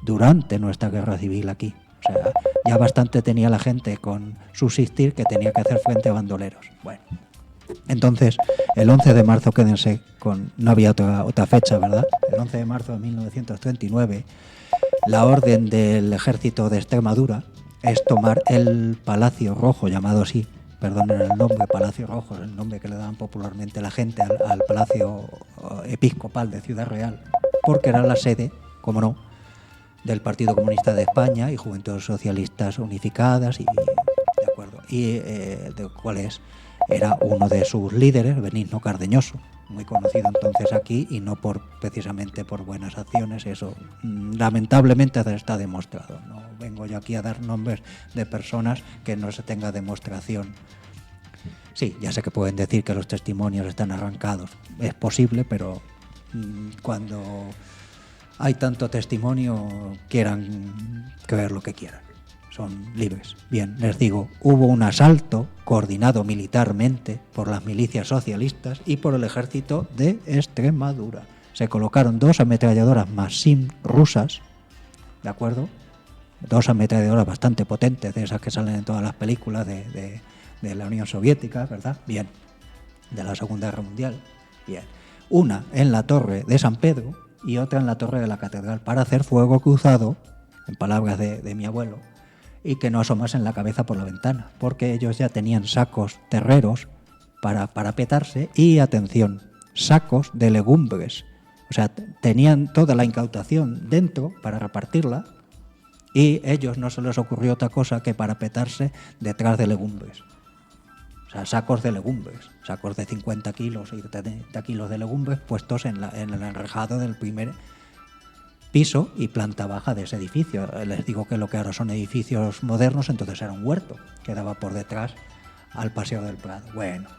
durante nuestra guerra civil aquí. O sea, ya bastante tenía la gente con subsistir que tenía que hacer frente a bandoleros. Bueno, entonces, el 11 de marzo, quédense con... No había otra fecha, ¿verdad? El 11 de marzo de 1939, la orden del ejército de Extremadura es tomar el Palacio Rojo, llamado así, perdonen el nombre, Palacio Rojo, es el nombre que le daban popularmente la gente al Palacio Episcopal de Ciudad Real, porque era la sede, como no, del Partido Comunista de España y Juventudes Socialistas Unificadas, y de acuerdo, y de cuáles era uno de sus líderes, Benigno Cardeñoso, muy conocido entonces aquí y no precisamente por buenas acciones. Eso lamentablemente está demostrado. No vengo yo aquí a dar nombres de personas que no se tenga demostración. Sí, ya sé que pueden decir que los testimonios están arrancados, es posible, pero cuando hay tanto testimonio, quieran creer lo que quieran, son libres. Bien, les digo, hubo un asalto coordinado militarmente por las milicias socialistas y por el ejército de Extremadura. Se colocaron 2 ametralladoras Maxim rusas, ¿de acuerdo? 2 ametralladoras bastante potentes, de esas que salen en todas las películas de la Unión Soviética, ¿verdad? Bien, de la Segunda Guerra Mundial. Bien, una en la Torre de San Pedro y otra en la Torre de la Catedral, para hacer fuego cruzado, en palabras de mi abuelo, y que no asomasen la cabeza por la ventana, porque ellos ya tenían sacos terreros para petarse y, atención, sacos de legumbres. O sea, tenían toda la incautación dentro para repartirla y ellos no se les ocurrió otra cosa que para petarse detrás de legumbres. O sea, sacos de legumbres, sacos de 50 kilos y 30 kilos de legumbres puestos en el enrejado del primer piso y planta baja de ese edificio. Les digo que lo que ahora son edificios modernos, entonces era un huerto que daba por detrás al Paseo del Prado. Bueno,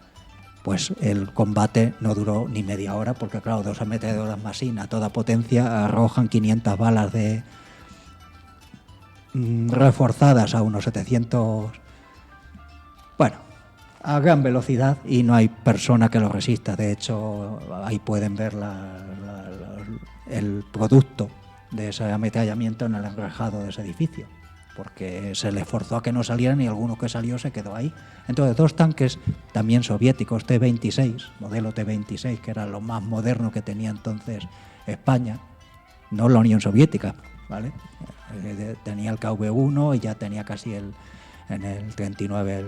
pues el combate no duró ni media hora, porque claro, 2 ametralladoras Maxim a toda potencia arrojan 500 balas reforzadas a unos 700, bueno, a gran velocidad, y no hay persona que lo resista. De hecho, ahí pueden ver el producto de ese ametrallamiento en el enrejado de ese edificio, porque se le forzó a que no salieran y alguno que salió se quedó ahí. Entonces, 2 tanques también soviéticos T-26, modelo T-26, que era lo más moderno que tenía entonces España, no la Unión Soviética, ¿vale? Tenía el KV-1 y ya tenía casi en el 39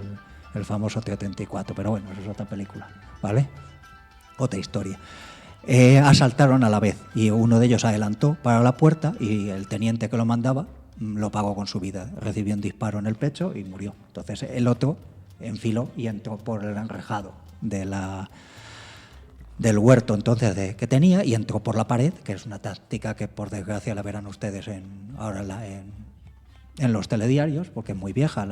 el famoso T-34, pero bueno, eso es otra película, ¿vale? Otra historia. Asaltaron a la vez y uno de ellos adelantó para la puerta y el teniente que lo mandaba lo pagó con su vida. Recibió un disparo en el pecho y murió. Entonces el otro enfiló y entró por el enrejado del huerto entonces que tenía, y entró por la pared, que es una táctica que por desgracia la verán ustedes ahora en los telediarios, porque es muy vieja.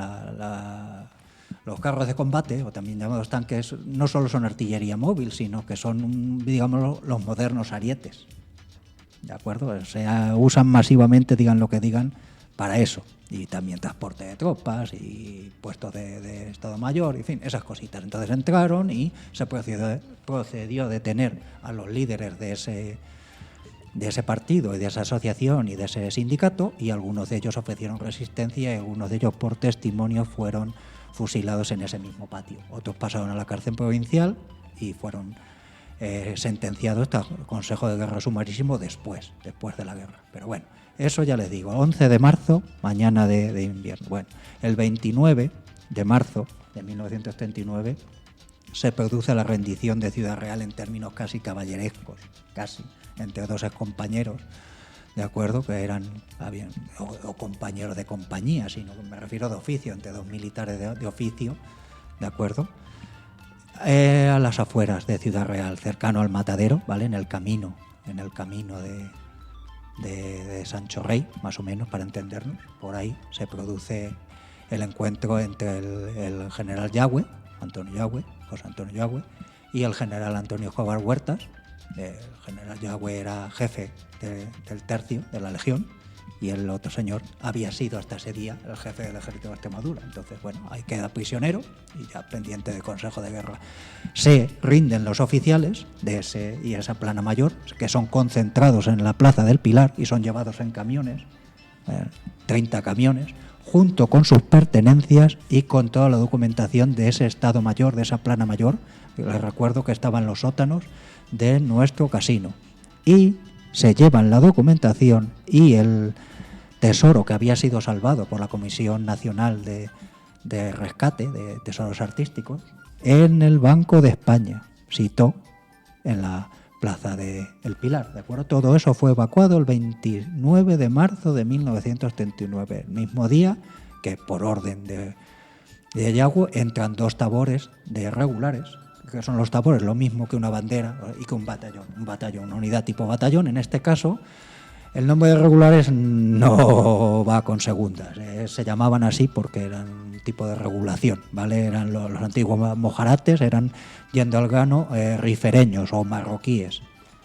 Los carros de combate, o también llamados tanques, no solo son artillería móvil, sino que son, digamos, los modernos arietes. ¿de acuerdo? Se usan masivamente, digan lo que digan, para eso. Y también transporte de tropas y puestos de Estado Mayor, en fin, esas cositas. Entonces entraron y se procedió a detener a los líderes de ese partido y de esa asociación y de ese sindicato, y algunos de ellos ofrecieron resistencia y algunos de ellos por testimonio fueron fusilados en ese mismo patio. Otros pasaron a la cárcel provincial y fueron sentenciados al Consejo de Guerra Sumarísimo después de la guerra. Pero bueno, eso ya les digo, 11 de marzo, mañana de invierno. Bueno, el 29 de marzo de 1939 se produce la rendición de Ciudad Real en términos casi caballerescos, casi, entre dos excompañeros, ¿de acuerdo? Que eran o compañeros de compañía, sino que me refiero de oficio, entre dos militares de oficio, ¿de acuerdo? A las afueras de Ciudad Real, cercano al Matadero, ¿vale? En el camino de Sancho Rey, más o menos, para entendernos. Por ahí se produce el encuentro entre el general Yagüe, José Antonio Yagüe, y el general Antonio Jobar Huertas. El general Yagüe era jefe del tercio de la Legión, y el otro señor había sido hasta ese día el jefe del ejército de Extremadura. Entonces, bueno, ahí queda prisionero y ya pendiente de Consejo de Guerra. Se rinden los oficiales de esa plana mayor, que son concentrados en la Plaza del Pilar y son llevados en camiones, 30 camiones, junto con sus pertenencias y con toda la documentación de ese Estado Mayor, de esa plana mayor. Les recuerdo que estaban en los sótanos de nuestro casino. Y se llevan la documentación y el tesoro que había sido salvado por la Comisión Nacional de Rescate de Tesoros Artísticos en el Banco de España, sito en la Plaza del Pilar, ¿de acuerdo? Todo eso fue evacuado el 29 de marzo de 1939, el mismo día que por orden de Yagüe entran dos tabores de regulares, que son los tabores, lo mismo que una bandera y que un batallón, una unidad tipo batallón. En este caso, el nombre de regulares no va con segundas, se llamaban así porque eran un tipo de regulación, ¿vale? Eran los antiguos mojarates, eran, yendo al grano, rifereños o marroquíes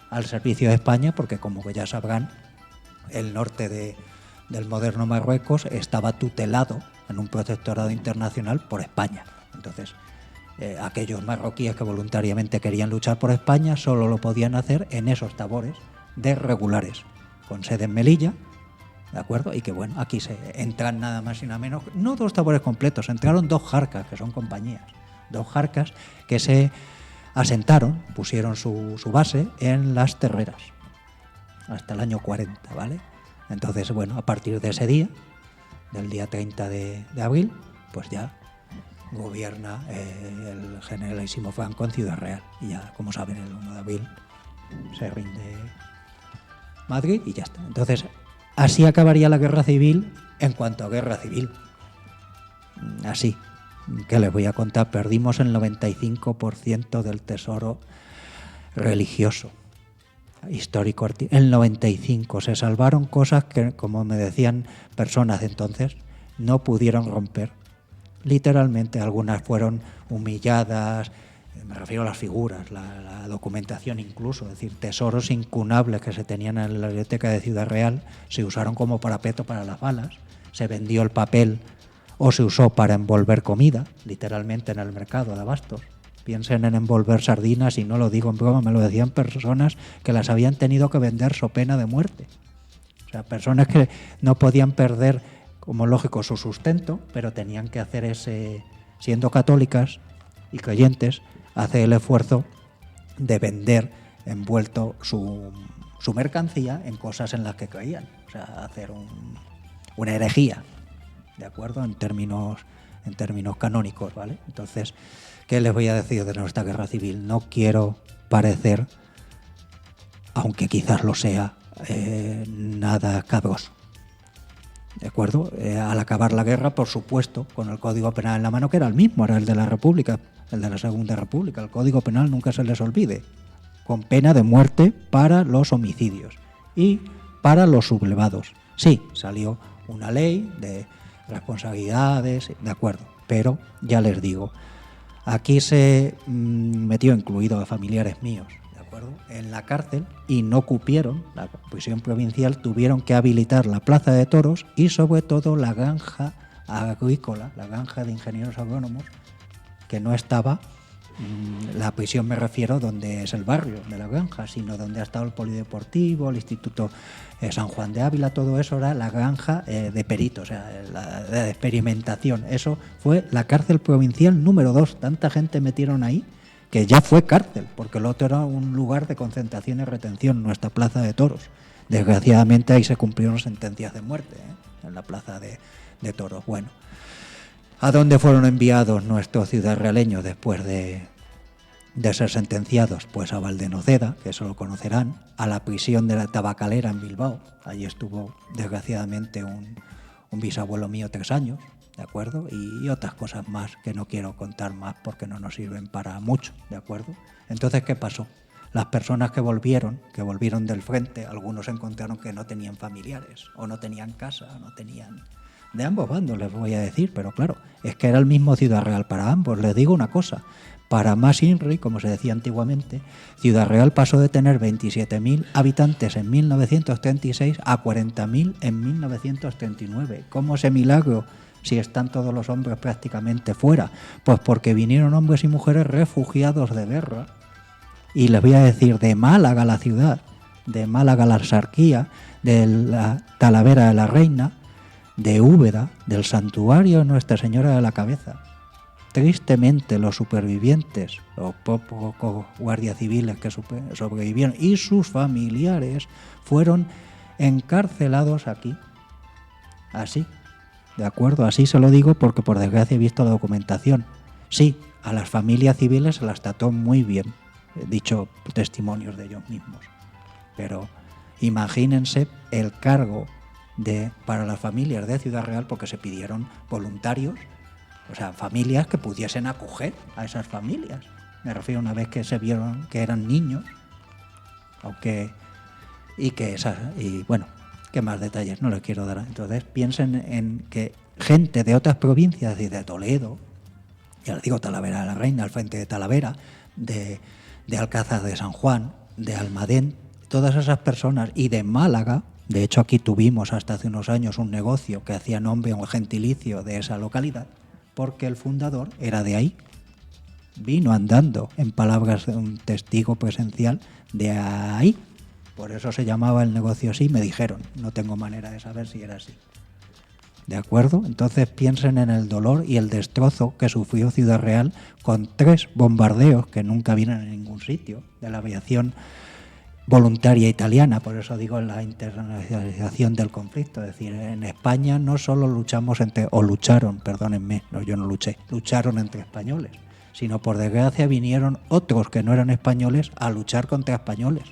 al servicio de España, porque como que ya sabrán, el norte del moderno Marruecos estaba tutelado en un protectorado internacional por España. Entonces, aquellos marroquíes que voluntariamente querían luchar por España solo lo podían hacer en esos tabores de regulares, con sede en Melilla, ¿de acuerdo? Y que bueno, aquí se entran nada más y nada menos, no dos tabores completos, entraron dos jarcas, que son compañías, dos jarcas que se asentaron, pusieron su base en Las Terreras, hasta el año 40, ¿vale? Entonces, bueno, a partir de ese día, del día 30 de abril, pues ya gobierna el generalísimo Franco en Ciudad Real. Y ya, como saben, el 1 de abril se rinde Madrid y ya está. Entonces, así acabaría la guerra civil en cuanto a guerra civil. Así. ¿Qué les voy a contar? Perdimos el 95% del tesoro religioso, histórico, el 95%. Se salvaron cosas que, como me decían personas de entonces, no pudieron romper. Literalmente, algunas fueron humilladas, me refiero a las figuras, la documentación incluso, es decir, tesoros incunables que se tenían en la biblioteca de Ciudad Real se usaron como parapeto para las balas, se vendió el papel o se usó para envolver comida, literalmente en el mercado de abastos. Piensen en envolver sardinas, y no lo digo en broma, me lo decían personas que las habían tenido que vender so pena de muerte. O sea, personas que no podían perder, como lógico, su sustento, pero tenían que hacer siendo católicas y creyentes, hacer el esfuerzo de vender envuelto su mercancía en cosas en las que creían. O sea, hacer una herejía, ¿de acuerdo? En términos canónicos, ¿vale? Entonces, ¿qué les voy a decir de nuestra guerra civil? No quiero parecer, aunque quizás lo sea, nada cabroso. ¿De acuerdo? Al acabar la guerra, por supuesto, con el Código Penal en la mano, que era el mismo, era el de la República, el de la Segunda República. El Código Penal nunca se les olvide, con pena de muerte para los homicidios y para los sublevados. Sí, salió una ley de responsabilidades, de acuerdo, pero ya les digo, aquí se metió, incluido a familiares míos, ¿de acuerdo? En la cárcel, y no cupieron, la prisión provincial, tuvieron que habilitar la plaza de toros y sobre todo la granja agrícola, la granja de ingenieros agrónomos, que no estaba, la prisión me refiero donde es el barrio de la granja, sino donde ha estado el polideportivo, el Instituto San Juan de Ávila, todo eso era la granja de peritos, o sea, la de experimentación. Eso fue la cárcel provincial número 2, tanta gente metieron ahí que ya fue cárcel, porque el otro era un lugar de concentración y retención, nuestra plaza de toros. Desgraciadamente ahí se cumplieron sentencias de muerte, en la plaza de toros. Bueno, ¿a dónde fueron enviados nuestros ciudadrealeños después de ser sentenciados? Pues a Valdenoceda, que eso lo conocerán, a la prisión de la Tabacalera en Bilbao. Allí estuvo, desgraciadamente, un bisabuelo mío 3 años, ¿de acuerdo? Y otras cosas más que no quiero contar más porque no nos sirven para mucho, ¿de acuerdo? Entonces, ¿qué pasó? Las personas que volvieron del frente, algunos encontraron que no tenían familiares, o no tenían casa, o no tenían... De ambos bandos les voy a decir, pero claro, es que era el mismo Ciudad Real para ambos. Les digo una cosa, para más INRI, como se decía antiguamente, Ciudad Real pasó de tener 27.000 habitantes en 1936 a 40.000 en 1939. ¿Cómo ese milagro si están todos los hombres prácticamente fuera? Pues porque vinieron hombres y mujeres refugiados de guerra. Y les voy a decir, de Málaga la ciudad, de Málaga la Axarquía, de la Talavera de la Reina, de Úbeda, del santuario de Nuestra Señora de la Cabeza. Tristemente, los supervivientes, los pocos guardias civiles que sobrevivieron y sus familiares fueron encarcelados aquí. Así, ¿de acuerdo? Así se lo digo porque por desgracia he visto la documentación. Sí, a las familias civiles se las trató muy bien, he dicho testimonios de ellos mismos. Pero imagínense el cargo para las familias de Ciudad Real, porque se pidieron voluntarios, o sea, familias que pudiesen acoger a esas familias. Me refiero una vez que se vieron que eran niños, y bueno, qué más detalles no les quiero dar. Entonces piensen en que gente de otras provincias, y de Toledo, ya les digo, Talavera de la Reina, al frente de Talavera, de Alcázar de San Juan, de Almadén, todas esas personas, y de Málaga. De hecho, aquí tuvimos hasta hace unos años un negocio que hacía nombre a un gentilicio de esa localidad, porque el fundador era de ahí. Vino andando, en palabras de un testigo presencial, de ahí. Por eso se llamaba el negocio así, me dijeron. No tengo manera de saber si era así. ¿De acuerdo? Entonces piensen en el dolor y el destrozo que sufrió Ciudad Real con 3 bombardeos que nunca vienen en ningún sitio de la aviación voluntaria italiana. Por eso digo la internacionalización del conflicto. Es decir, en España no solo lucharon, perdónenme, no, yo no lucharon entre españoles, sino por desgracia vinieron otros que no eran españoles a luchar contra españoles.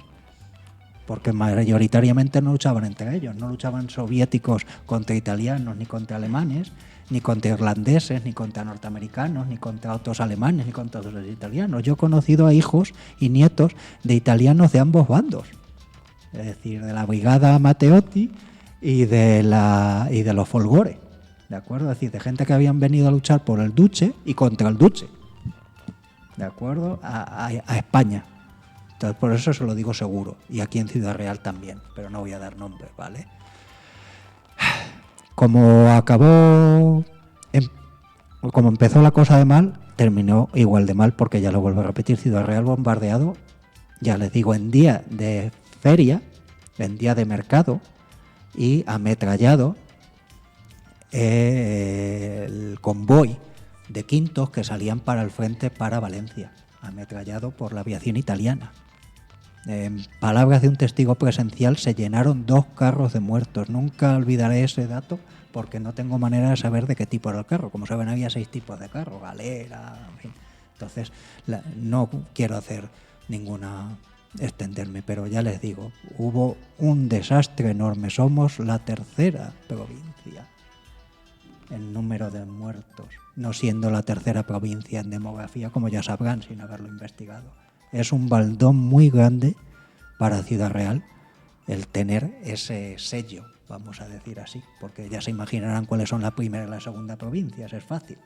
Porque mayoritariamente no luchaban entre ellos, no luchaban soviéticos contra italianos, ni contra alemanes, ni contra irlandeses, ni contra norteamericanos, ni contra otros alemanes, ni contra otros italianos. Yo he conocido a hijos y nietos de italianos de ambos bandos, es decir, de la brigada Matteotti y de los Folgore, ¿de acuerdo? Es decir, de gente que habían venido a luchar por el Duce y contra el Duce, ¿de acuerdo? A España. Entonces, por eso se lo digo seguro, y aquí en Ciudad Real también, pero no voy a dar nombres, ¿vale? Como empezó la cosa de mal, terminó igual de mal, porque ya lo vuelvo a repetir, Ciudad Real bombardeado, ya les digo, en día de feria, en día de mercado, y ametrallado el convoy de quintos que salían para el frente para Valencia, ametrallado por la aviación italiana. En palabras de un testigo presencial, se llenaron 2 carros de muertos. Nunca olvidaré ese dato porque no tengo manera de saber de qué tipo era el carro. Como saben, había 6 tipos de carro, galera, en fin. Entonces, no quiero extenderme, pero ya les digo, hubo un desastre enorme. Somos la 3ª provincia en número de muertos, no siendo la 3ª provincia en demografía, como ya sabrán sin haberlo investigado. Es un baldón muy grande para Ciudad Real el tener ese sello, vamos a decir así, porque ya se imaginarán cuáles son la primera y la segunda provincias, es fácil.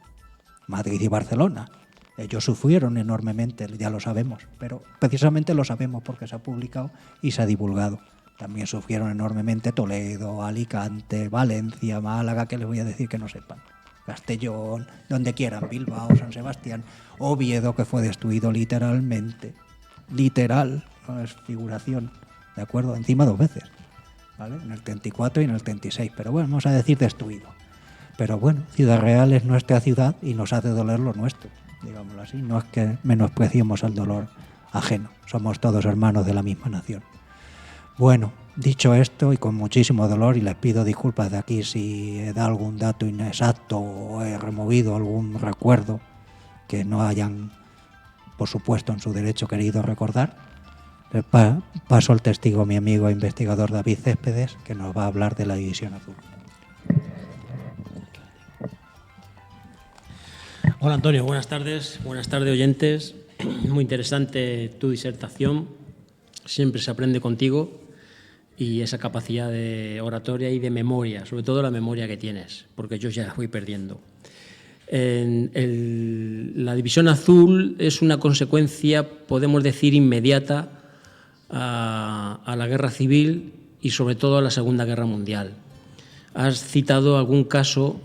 Madrid y Barcelona, Ellos sufrieron enormemente, ya lo sabemos, pero precisamente lo sabemos porque se ha publicado y se ha divulgado. También sufrieron enormemente Toledo, Alicante, Valencia, Málaga, que les voy a decir que no sepan. Castellón, donde quieran, Bilbao, San Sebastián, Oviedo, que fue destruido literalmente. Literal, no es figuración, ¿de acuerdo? Encima 2 veces, ¿vale? En el 34 y en el 36, pero bueno, vamos a decir destruido. Pero bueno, Ciudad Real es nuestra ciudad y nos hace doler lo nuestro, digámoslo así. No es que menospreciemos al dolor ajeno, somos todos hermanos de la misma nación. Bueno, dicho esto y con muchísimo dolor, y les pido disculpas de aquí si he dado algún dato inexacto o he removido algún recuerdo que no hayan, por supuesto, en su derecho querido recordar, paso el testigo a mi amigo e investigador David Céspedes, que nos va a hablar de la División Azul. Hola Antonio, buenas tardes oyentes. Muy interesante tu disertación, siempre se aprende contigo y esa capacidad de oratoria y de memoria, sobre todo la memoria que tienes, porque yo ya la voy perdiendo. La División Azul es una consecuencia, podemos decir, inmediata a la Guerra Civil y sobre todo a la Segunda Guerra Mundial. Has citado algún caso,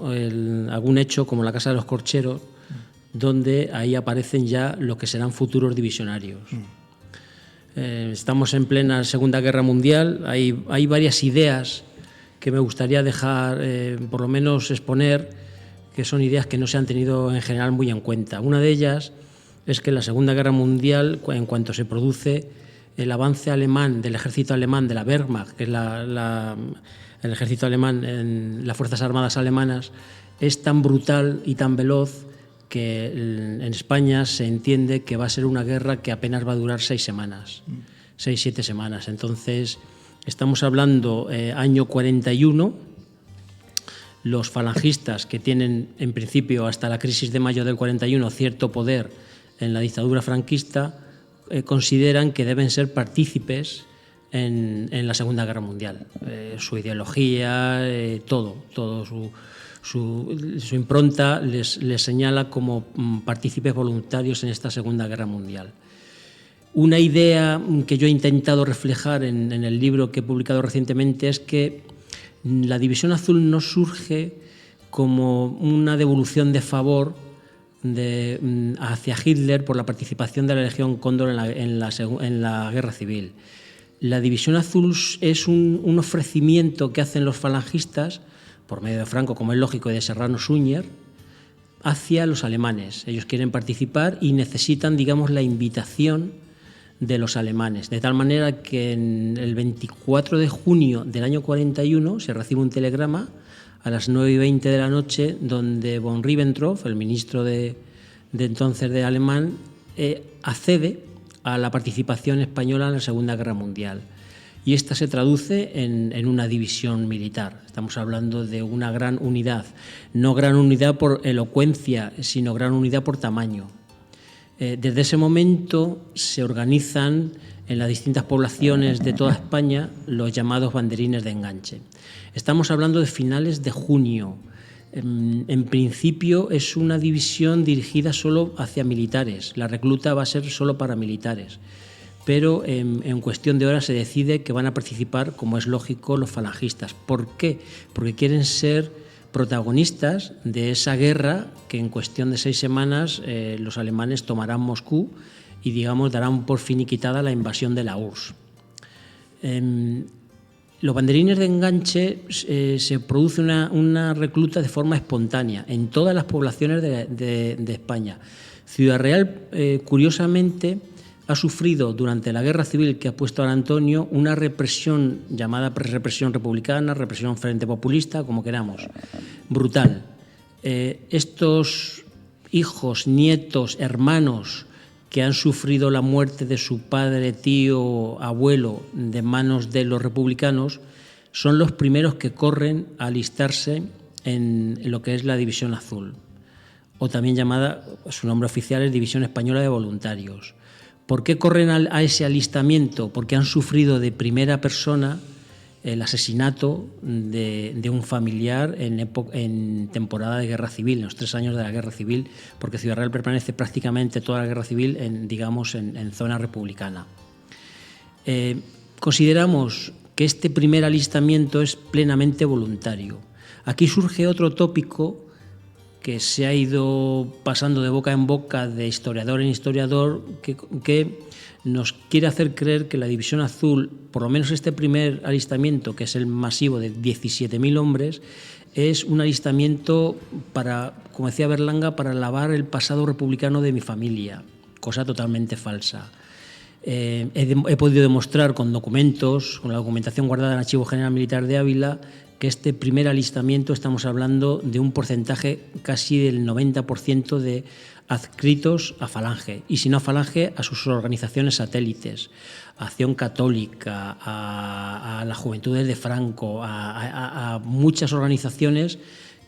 algún hecho como la Casa de los Corcheros, donde ahí aparecen ya los que serán futuros divisionarios. Estamos en plena Segunda Guerra Mundial, hay varias ideas que me gustaría dejar, por lo menos exponer, que son ideas que no se han tenido en general muy en cuenta. Una de ellas es que en la Segunda Guerra Mundial, en cuanto se produce el avance alemán, del ejército alemán, de la Wehrmacht, que es el ejército alemán en las Fuerzas Armadas alemanas, es tan brutal y tan veloz que en España se entiende que va a ser una guerra que apenas va a durar 6 semanas, 6-7 semanas. Entonces, estamos hablando año 41, los falangistas, que tienen en principio hasta la crisis de mayo del 41 cierto poder en la dictadura franquista, consideran que deben ser partícipes en la Segunda Guerra Mundial. Su ideología, todo su impronta les señala como partícipes voluntarios en esta Segunda Guerra Mundial. Una idea que yo he intentado reflejar en el libro que he publicado recientemente es que la División Azul no surge como una devolución de favor hacia Hitler por la participación de la Legión Cóndor en la Guerra Civil. La División Azul es un ofrecimiento que hacen los falangistas, por medio de Franco, como es lógico, y de Serrano Suñer, hacia los alemanes. Ellos quieren participar y necesitan, digamos, la invitación de los alemanes. De tal manera que el 24 de junio del año 41 se recibe un telegrama a las 9:20 de la noche donde von Ribbentrop, el ministro de entonces de alemán, accede a la participación española en la Segunda Guerra Mundial. Y esta se traduce en una división militar. Estamos hablando de una gran unidad, no gran unidad por elocuencia, sino gran unidad por tamaño. Desde ese momento se organizan en las distintas poblaciones de toda España los llamados banderines de enganche. Estamos hablando de finales de junio. En principio es una división dirigida solo hacia militares. La recluta va a ser solo para militares. Pero en cuestión de horas se decide que van a participar, como es lógico, los falangistas. ¿Por qué? Porque quieren ser protagonistas de esa guerra que en cuestión de 6 semanas los alemanes tomarán Moscú y, digamos, darán por finiquitada la invasión de la URSS. Los banderines de enganche se produce una recluta de forma espontánea en todas las poblaciones de España. Ciudad Real, curiosamente, ha sufrido durante la guerra civil que ha puesto ahora Antonio una represión llamada represión republicana, represión frente populista, como queramos, brutal. Estos hijos, nietos, hermanos que han sufrido la muerte de su padre, tío, abuelo de manos de los republicanos, son los primeros que corren a alistarse en lo que es la División Azul, o también llamada, su nombre oficial es División Española de Voluntarios. ¿Por qué corren a ese alistamiento? Porque han sufrido de primera persona el asesinato de un familiar en temporada de guerra civil, en los 3 años de la guerra civil, porque Ciudad Real permanece prácticamente toda la guerra civil en zona republicana. Consideramos que este primer alistamiento es plenamente voluntario. Aquí surge otro tópico que se ha ido pasando de boca en boca, de historiador en historiador, que nos quiere hacer creer que la División Azul, por lo menos este primer alistamiento, que es el masivo de 17.000 hombres, es un alistamiento para, como decía Berlanga, para lavar el pasado republicano de mi familia, cosa totalmente falsa. He podido demostrar con documentos, con la documentación guardada en el Archivo General Militar de Ávila, que este primer alistamiento estamos hablando de un porcentaje casi del 90% de adscritos a Falange, y si no a Falange, a sus organizaciones satélites, a Acción Católica, a las Juventudes de Franco, a muchas organizaciones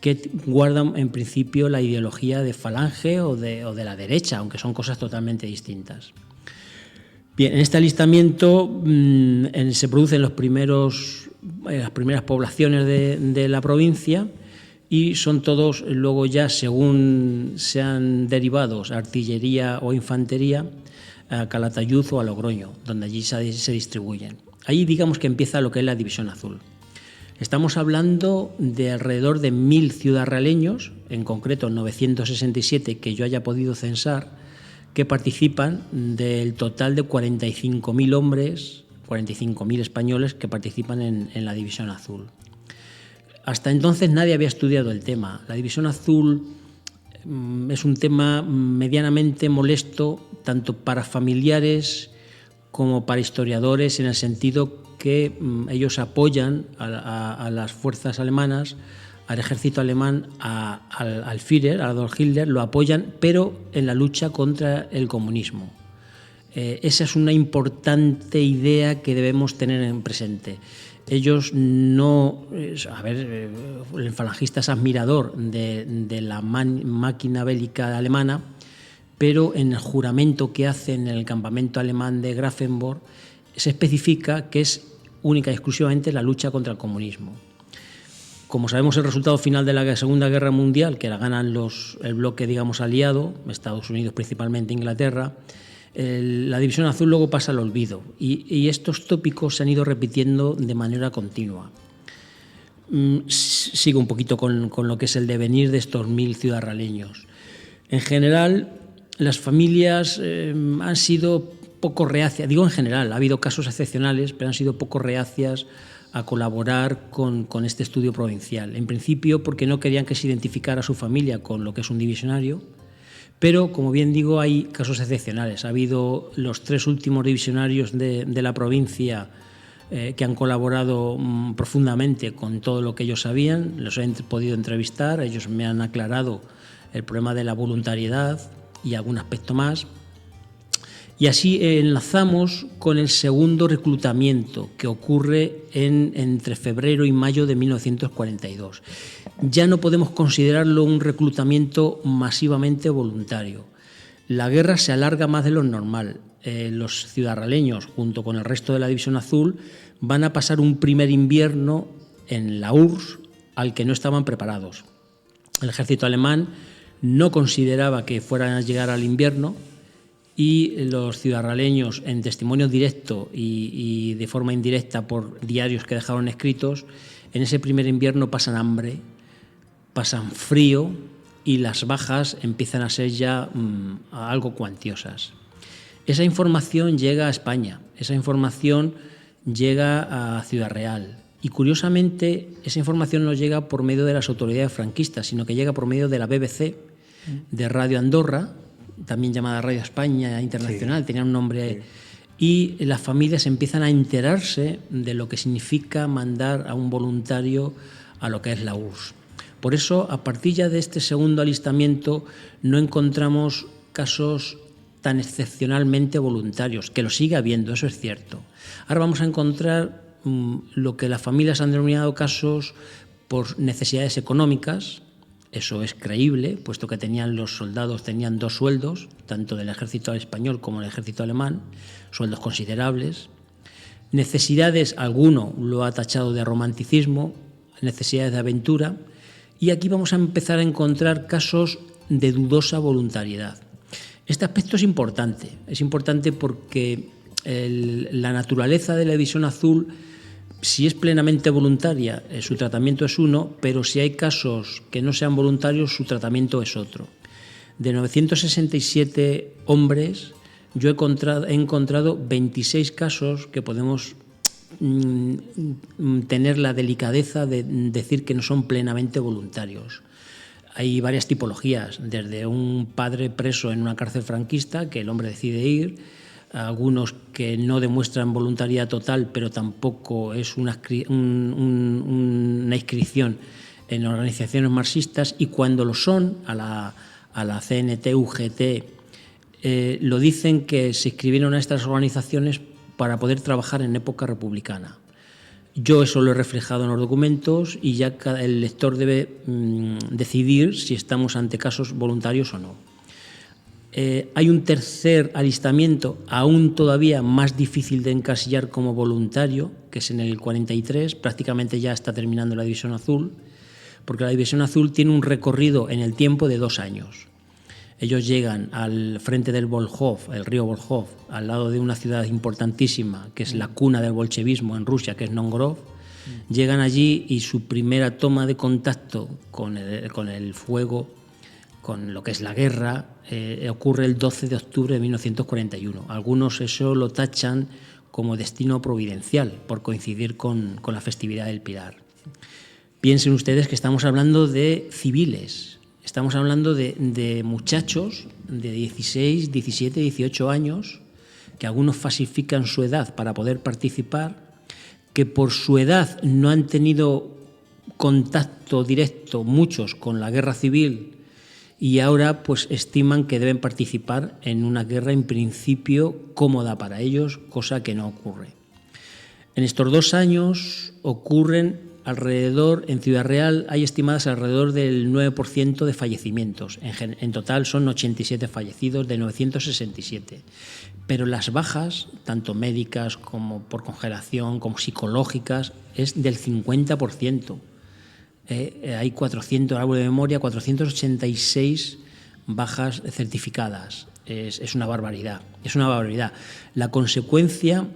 que guardan en principio la ideología de Falange o de la derecha, aunque son cosas totalmente distintas. Bien, en este alistamiento se producen las primeras poblaciones de la provincia, y son todos luego ya, según sean derivados, artillería o infantería, a Calatayud o a Logroño, donde allí se distribuyen. Ahí digamos que empieza lo que es la División Azul. Estamos hablando de alrededor de 1.000 ciudadrealeños, en concreto 967 que yo haya podido censar, que participan del total de 45.000 hombres, 45.000 españoles que participan en la División Azul. Hasta entonces nadie había estudiado el tema. La División Azul es un tema medianamente molesto tanto para familiares como para historiadores, en el sentido que ellos apoyan a las fuerzas alemanas, al ejército alemán, al Führer, a Adolf Hitler, lo apoyan, pero en la lucha contra el comunismo. Esa es una importante idea que debemos tener en presente. Ellos no... el falangista es admirador de la máquina bélica alemana, pero en el juramento que hacen en el campamento alemán de Grafenborn se especifica que es única y exclusivamente la lucha contra el comunismo. Como sabemos, el resultado final de la Segunda Guerra Mundial, que la ganan el bloque, digamos, aliado, Estados Unidos principalmente, Inglaterra, la División Azul luego pasa al olvido, y estos tópicos se han ido repitiendo de manera continua. Sigo un poquito con lo que es el devenir de estos 1.000 ciudadrealeños. En general, las familias han sido poco reacias, digo en general, ha habido casos excepcionales, pero han sido poco reacias a colaborar con este estudio provincial. En principio porque no querían que se identificara a su familia con lo que es un divisionario, pero, como bien digo, hay casos excepcionales. Ha habido los 3 últimos divisionarios de la provincia que han colaborado profundamente con todo lo que ellos sabían. Los he podido entrevistar, ellos me han aclarado el problema de la voluntariedad y algún aspecto más. Y así enlazamos con el segundo reclutamiento, que ocurre entre febrero y mayo de 1942. Ya no podemos considerarlo un reclutamiento masivamente voluntario. La guerra se alarga más de lo normal. Los ciudadrealeños, junto con el resto de la División Azul, van a pasar un primer invierno en la URSS al que no estaban preparados. El ejército alemán no consideraba que fueran a llegar al invierno, y los ciudadrealeños, en testimonio directo y de forma indirecta por diarios que dejaron escritos, en ese primer invierno pasan hambre, pasan frío, y las bajas empiezan a ser ya algo cuantiosas. Esa información llega a España, esa información llega a Ciudad Real, y curiosamente esa información no llega por medio de las autoridades franquistas, sino que llega por medio de la BBC, de Radio Andorra, también llamada Radio España Internacional, tenía un nombre, y las familias empiezan a enterarse de lo que significa mandar a un voluntario a lo que es la URSS. Por eso, a partir ya de este segundo alistamiento, no encontramos casos tan excepcionalmente voluntarios, que lo sigue habiendo, eso es cierto. Ahora vamos a encontrar lo que las familias han denominado casos por necesidades económicas. Eso es creíble, puesto que los soldados tenían 2 sueldos, tanto del ejército español como del ejército alemán, sueldos considerables. Necesidades, alguno lo ha tachado de romanticismo, necesidades de aventura, y aquí vamos a empezar a encontrar casos de dudosa voluntariedad. Este aspecto es importante porque la naturaleza de la División Azul, si es plenamente voluntaria, su tratamiento es uno, pero si hay casos que no sean voluntarios, su tratamiento es otro. De 967 hombres, yo he encontrado 26 casos que podemos tener la delicadeza de decir que no son plenamente voluntarios. Hay varias tipologías, desde un padre preso en una cárcel franquista, que el hombre decide ir, algunos que no demuestran voluntariedad total, pero tampoco es una inscripción en organizaciones marxistas, y cuando lo son, a la CNT, UGT, lo dicen que se inscribieron a estas organizaciones para poder trabajar en época republicana. Yo eso lo he reflejado en los documentos y ya el lector debe decidir si estamos ante casos voluntarios o no. Hay un tercer alistamiento, aún todavía más difícil de encasillar como voluntario, que es en el 43, prácticamente ya está terminando la División Azul, porque la División Azul tiene un recorrido en el tiempo de 2 años. Ellos llegan al frente del Volkhov, el río Volkhov, al lado de una ciudad importantísima, que es la cuna del bolchevismo en Rusia, que es Nóvgorod. Llegan allí y su primera toma de contacto con el fuego, con lo que es la guerra, ocurre el 12 de octubre de 1941. Algunos eso lo tachan como destino providencial, por coincidir con la festividad del Pilar. Piensen ustedes que estamos hablando de civiles. Estamos hablando de muchachos de 16, 17, 18 años, que algunos falsifican su edad para poder participar, que por su edad no han tenido contacto directo muchos con la guerra civil y ahora pues estiman que deben participar en una guerra en principio cómoda para ellos, cosa que no ocurre. En estos 2 años ocurren en Ciudad Real hay estimadas alrededor del 9% de fallecimientos. En total son 87 fallecidos de 967. Pero las bajas, tanto médicas como por congelación, como psicológicas, es del 50%. Hay 400, árbol de memoria, 486 bajas certificadas. Es una barbaridad. Es una barbaridad. La consecuencia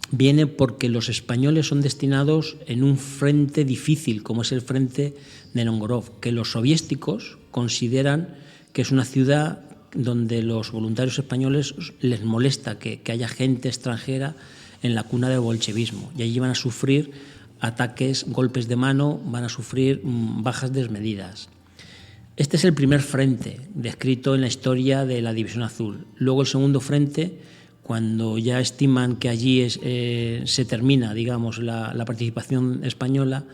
viene porque los españoles son destinados en un frente difícil, como es el frente de Nóvgorod, que los soviéticos consideran que es una ciudad donde los voluntarios españoles les molesta que haya gente extranjera en la cuna del bolchevismo. Y allí van a sufrir ataques, golpes de mano, van a sufrir bajas desmedidas. Este es el primer frente descrito en la historia de la División Azul. Luego el segundo frente, cuando ya estiman que allí se termina, digamos, la participación española,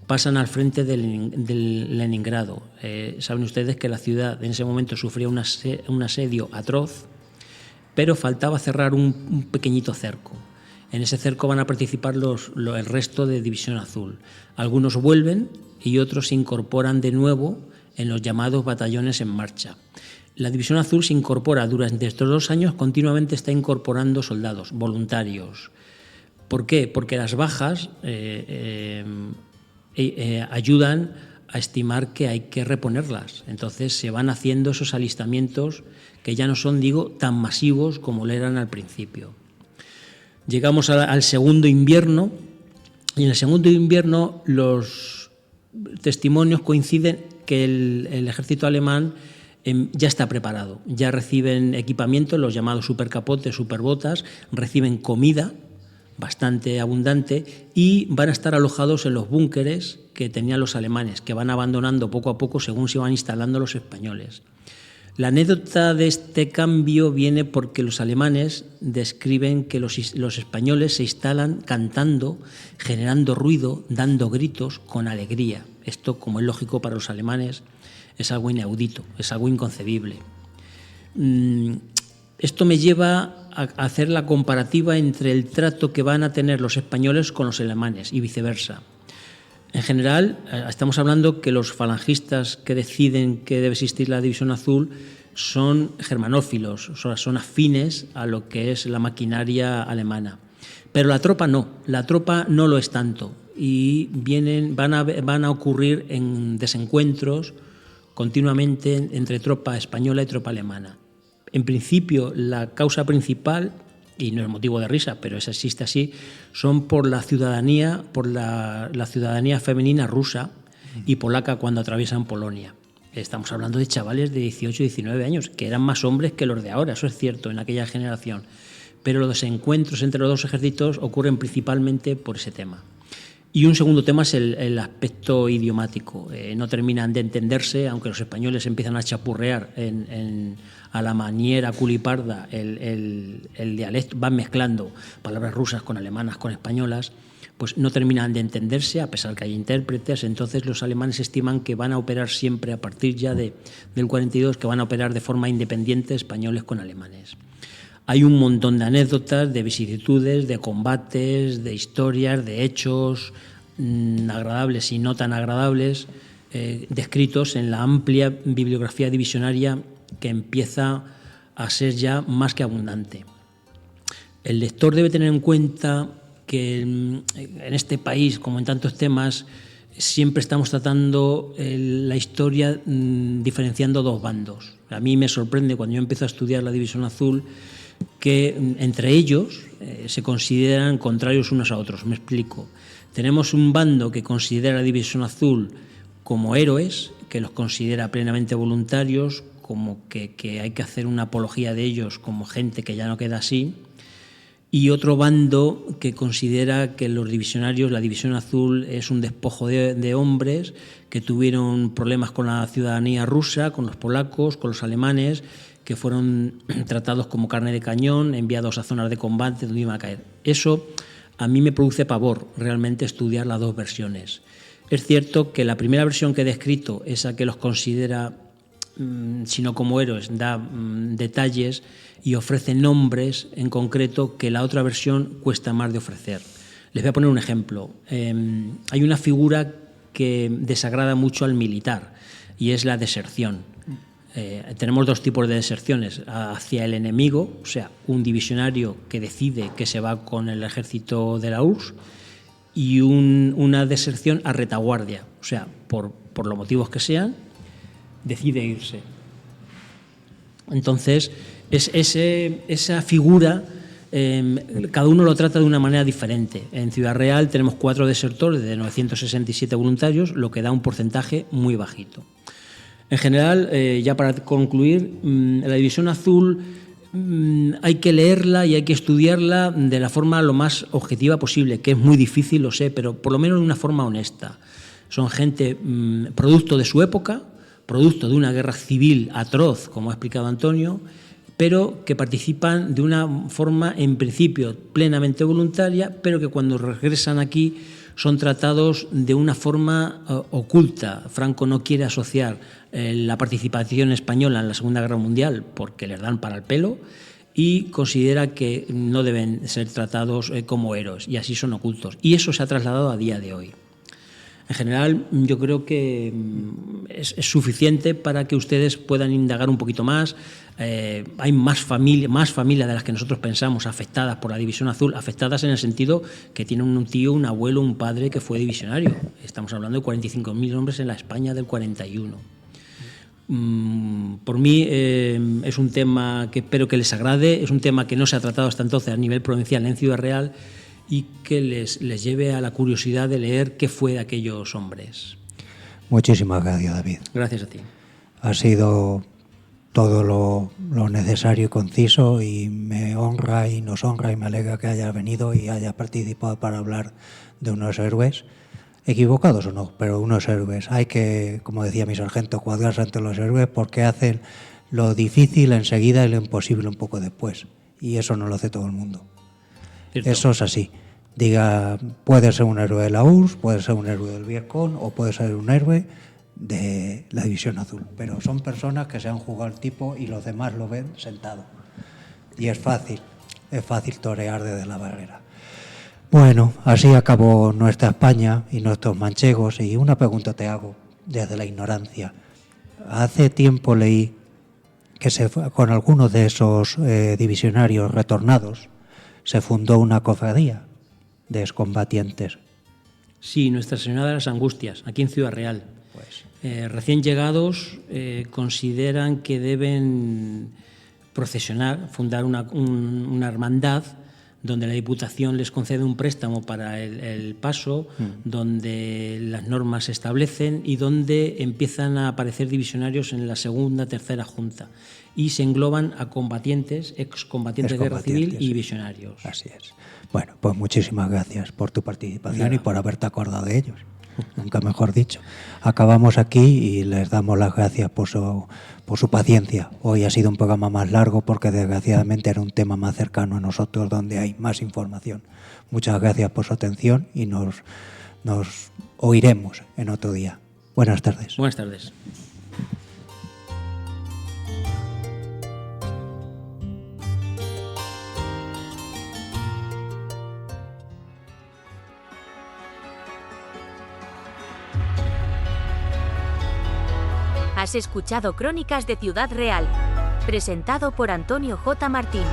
pasan al frente del Leningrado. Saben ustedes que la ciudad en ese momento sufría un asedio atroz, pero faltaba cerrar un pequeñito cerco. En ese cerco van a participar el resto de División Azul. Algunos vuelven y otros se incorporan de nuevo en los llamados batallones en marcha. La División Azul se incorpora durante estos 2 años, continuamente está incorporando soldados voluntarios. ¿Por qué? Porque las bajas ayudan a estimar que hay que reponerlas. Entonces se van haciendo esos alistamientos que ya no son, digo, tan masivos como lo eran al principio. Llegamos al segundo invierno y en el segundo invierno los testimonios coinciden que el ejército alemán ya está preparado, ya reciben equipamiento, los llamados supercapotes, superbotas, reciben comida bastante abundante y van a estar alojados en los búnkeres que tenían los alemanes, que van abandonando poco a poco según se van instalando los españoles. La anécdota de este cambio viene porque los alemanes describen que los españoles se instalan cantando, generando ruido, dando gritos con alegría. Esto, como es lógico para los alemanes, es algo inaudito, es algo inconcebible. Esto me lleva a hacer la comparativa entre el trato que van a tener los españoles con los alemanes y viceversa. En general, estamos hablando que los falangistas que deciden que debe existir la División Azul son germanófilos, son afines a lo que es la maquinaria alemana. Pero la tropa no lo es tanto y van a ocurrir en desencuentros continuamente entre tropa española y tropa alemana. En principio, la causa principal, y no es motivo de risa, pero eso existe así, son por la ciudadanía femenina rusa y polaca cuando atraviesan Polonia. Estamos hablando de chavales de 18 y 19 años, que eran más hombres que los de ahora, eso es cierto, en aquella generación. Pero los desencuentros entre los dos ejércitos ocurren principalmente por ese tema. Y un segundo tema es el aspecto idiomático. No terminan de entenderse, aunque los españoles empiezan a chapurrear a la maniera culiparda el dialecto, van mezclando palabras rusas con alemanas, con españolas, pues no terminan de entenderse, a pesar que hay intérpretes. Entonces los alemanes estiman que van a operar siempre, a partir ya del 42, que van a operar de forma independiente españoles con alemanes. Hay un montón de anécdotas, de vicisitudes, de combates, de historias, de hechos agradables y no tan agradables, descritos en la amplia bibliografía divisionaria que empieza a ser ya más que abundante. El lector debe tener en cuenta que en este país, como en tantos temas, siempre estamos tratando la historia diferenciando dos bandos. A mí me sorprende cuando yo empiezo a estudiar la División Azul que entre ellos se consideran contrarios unos a otros. Me explico. Tenemos un bando que considera a la División Azul como héroes, que los considera plenamente voluntarios, como que hay que hacer una apología de ellos como gente que ya no queda así, y otro bando que considera que los divisionarios, la División Azul, es un despojo de hombres que tuvieron problemas con la ciudadanía rusa, con los polacos, con los alemanes, que fueron tratados como carne de cañón, enviados a zonas de combate donde iban a caer. Eso a mí me produce pavor, realmente, estudiar las dos versiones. Es cierto que la primera versión que he descrito, esa que los considera, sino como héroes, da detalles y ofrece nombres en concreto que la otra versión cuesta más de ofrecer. Les voy a poner un ejemplo. Hay una figura que desagrada mucho al militar y es la deserción. Tenemos dos tipos de deserciones: hacia el enemigo, o sea, un divisionario que decide que se va con el ejército de la URSS, y una deserción a retaguardia, o sea, por los motivos que sean, decide irse. Entonces, esa figura, cada uno lo trata de una manera diferente. En Ciudad Real tenemos 4 desertores de 967 voluntarios, lo que da un porcentaje muy bajito. En general, ya para concluir, la División Azul hay que leerla y hay que estudiarla de la forma lo más objetiva posible, que es muy difícil, lo sé, pero por lo menos de una forma honesta. Son gente producto de su época, producto de una guerra civil atroz, como ha explicado Antonio, pero que participan de una forma, en principio, plenamente voluntaria, pero que cuando regresan aquí son tratados de una forma oculta. Franco no quiere asociar la participación española en la Segunda Guerra Mundial porque les dan para el pelo, y considera que no deben ser tratados como héroes, y así son ocultos. Y eso se ha trasladado a día de hoy. En general, yo creo que es suficiente para que ustedes puedan indagar un poquito más. Hay más familias de las que nosotros pensamos afectadas por la División Azul, afectadas en el sentido que tienen un tío, un abuelo, un padre que fue divisionario. Estamos hablando de 45.000 hombres en la España del 41. Por mí es un tema que espero que les agrade, es un tema que no se ha tratado hasta entonces a nivel provincial en Ciudad Real, y que les lleve a la curiosidad de leer qué fue de aquellos hombres. Muchísimas gracias, David. Gracias a ti. Ha sido todo lo necesario y conciso, y me honra y nos honra y me alegra que hayas venido y hayas participado para hablar de unos héroes, equivocados o no, pero unos héroes. Hay que, como decía mi sargento, cuadrarse ante los héroes, porque hacen lo difícil enseguida y lo imposible un poco después, y eso no lo hace todo el mundo. ¿Cierto? Eso es así. Diga, puede ser un héroe de la URSS, puede ser un héroe del Vietcong o puede ser un héroe de la División Azul, pero son personas que se han jugado el tipo y los demás lo ven sentado. Y es fácil torear desde la barrera. Bueno, así acabó nuestra España y nuestros manchegos. Y una pregunta te hago desde la ignorancia. Hace tiempo leí que con algunos de esos divisionarios retornados, se fundó una cofradía de excombatientes. Sí, Nuestra Señora de las Angustias, aquí en Ciudad Real. Pues, Recién llegados consideran que deben procesionar, fundar una hermandad donde la Diputación les concede un préstamo para el paso, donde las normas se establecen y donde empiezan a aparecer divisionarios en la segunda, tercera junta. Y se engloban a combatientes, excombatientes de guerra civil y visionarios. Así es. Bueno, pues muchísimas gracias por tu participación y por haberte acordado de ellos. Nunca mejor dicho. Acabamos aquí y les damos las gracias por su paciencia. Hoy ha sido un programa más largo porque desgraciadamente era un tema más cercano a nosotros donde hay más información. Muchas gracias por su atención y nos oiremos en otro día. Buenas tardes. Buenas tardes. Has escuchado Crónicas de Ciudad Real, presentado por Antonio J. Martín.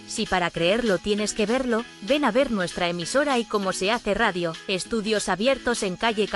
Si para creerlo tienes que verlo, ven a ver nuestra emisora y cómo se hace radio. Estudios abiertos en calle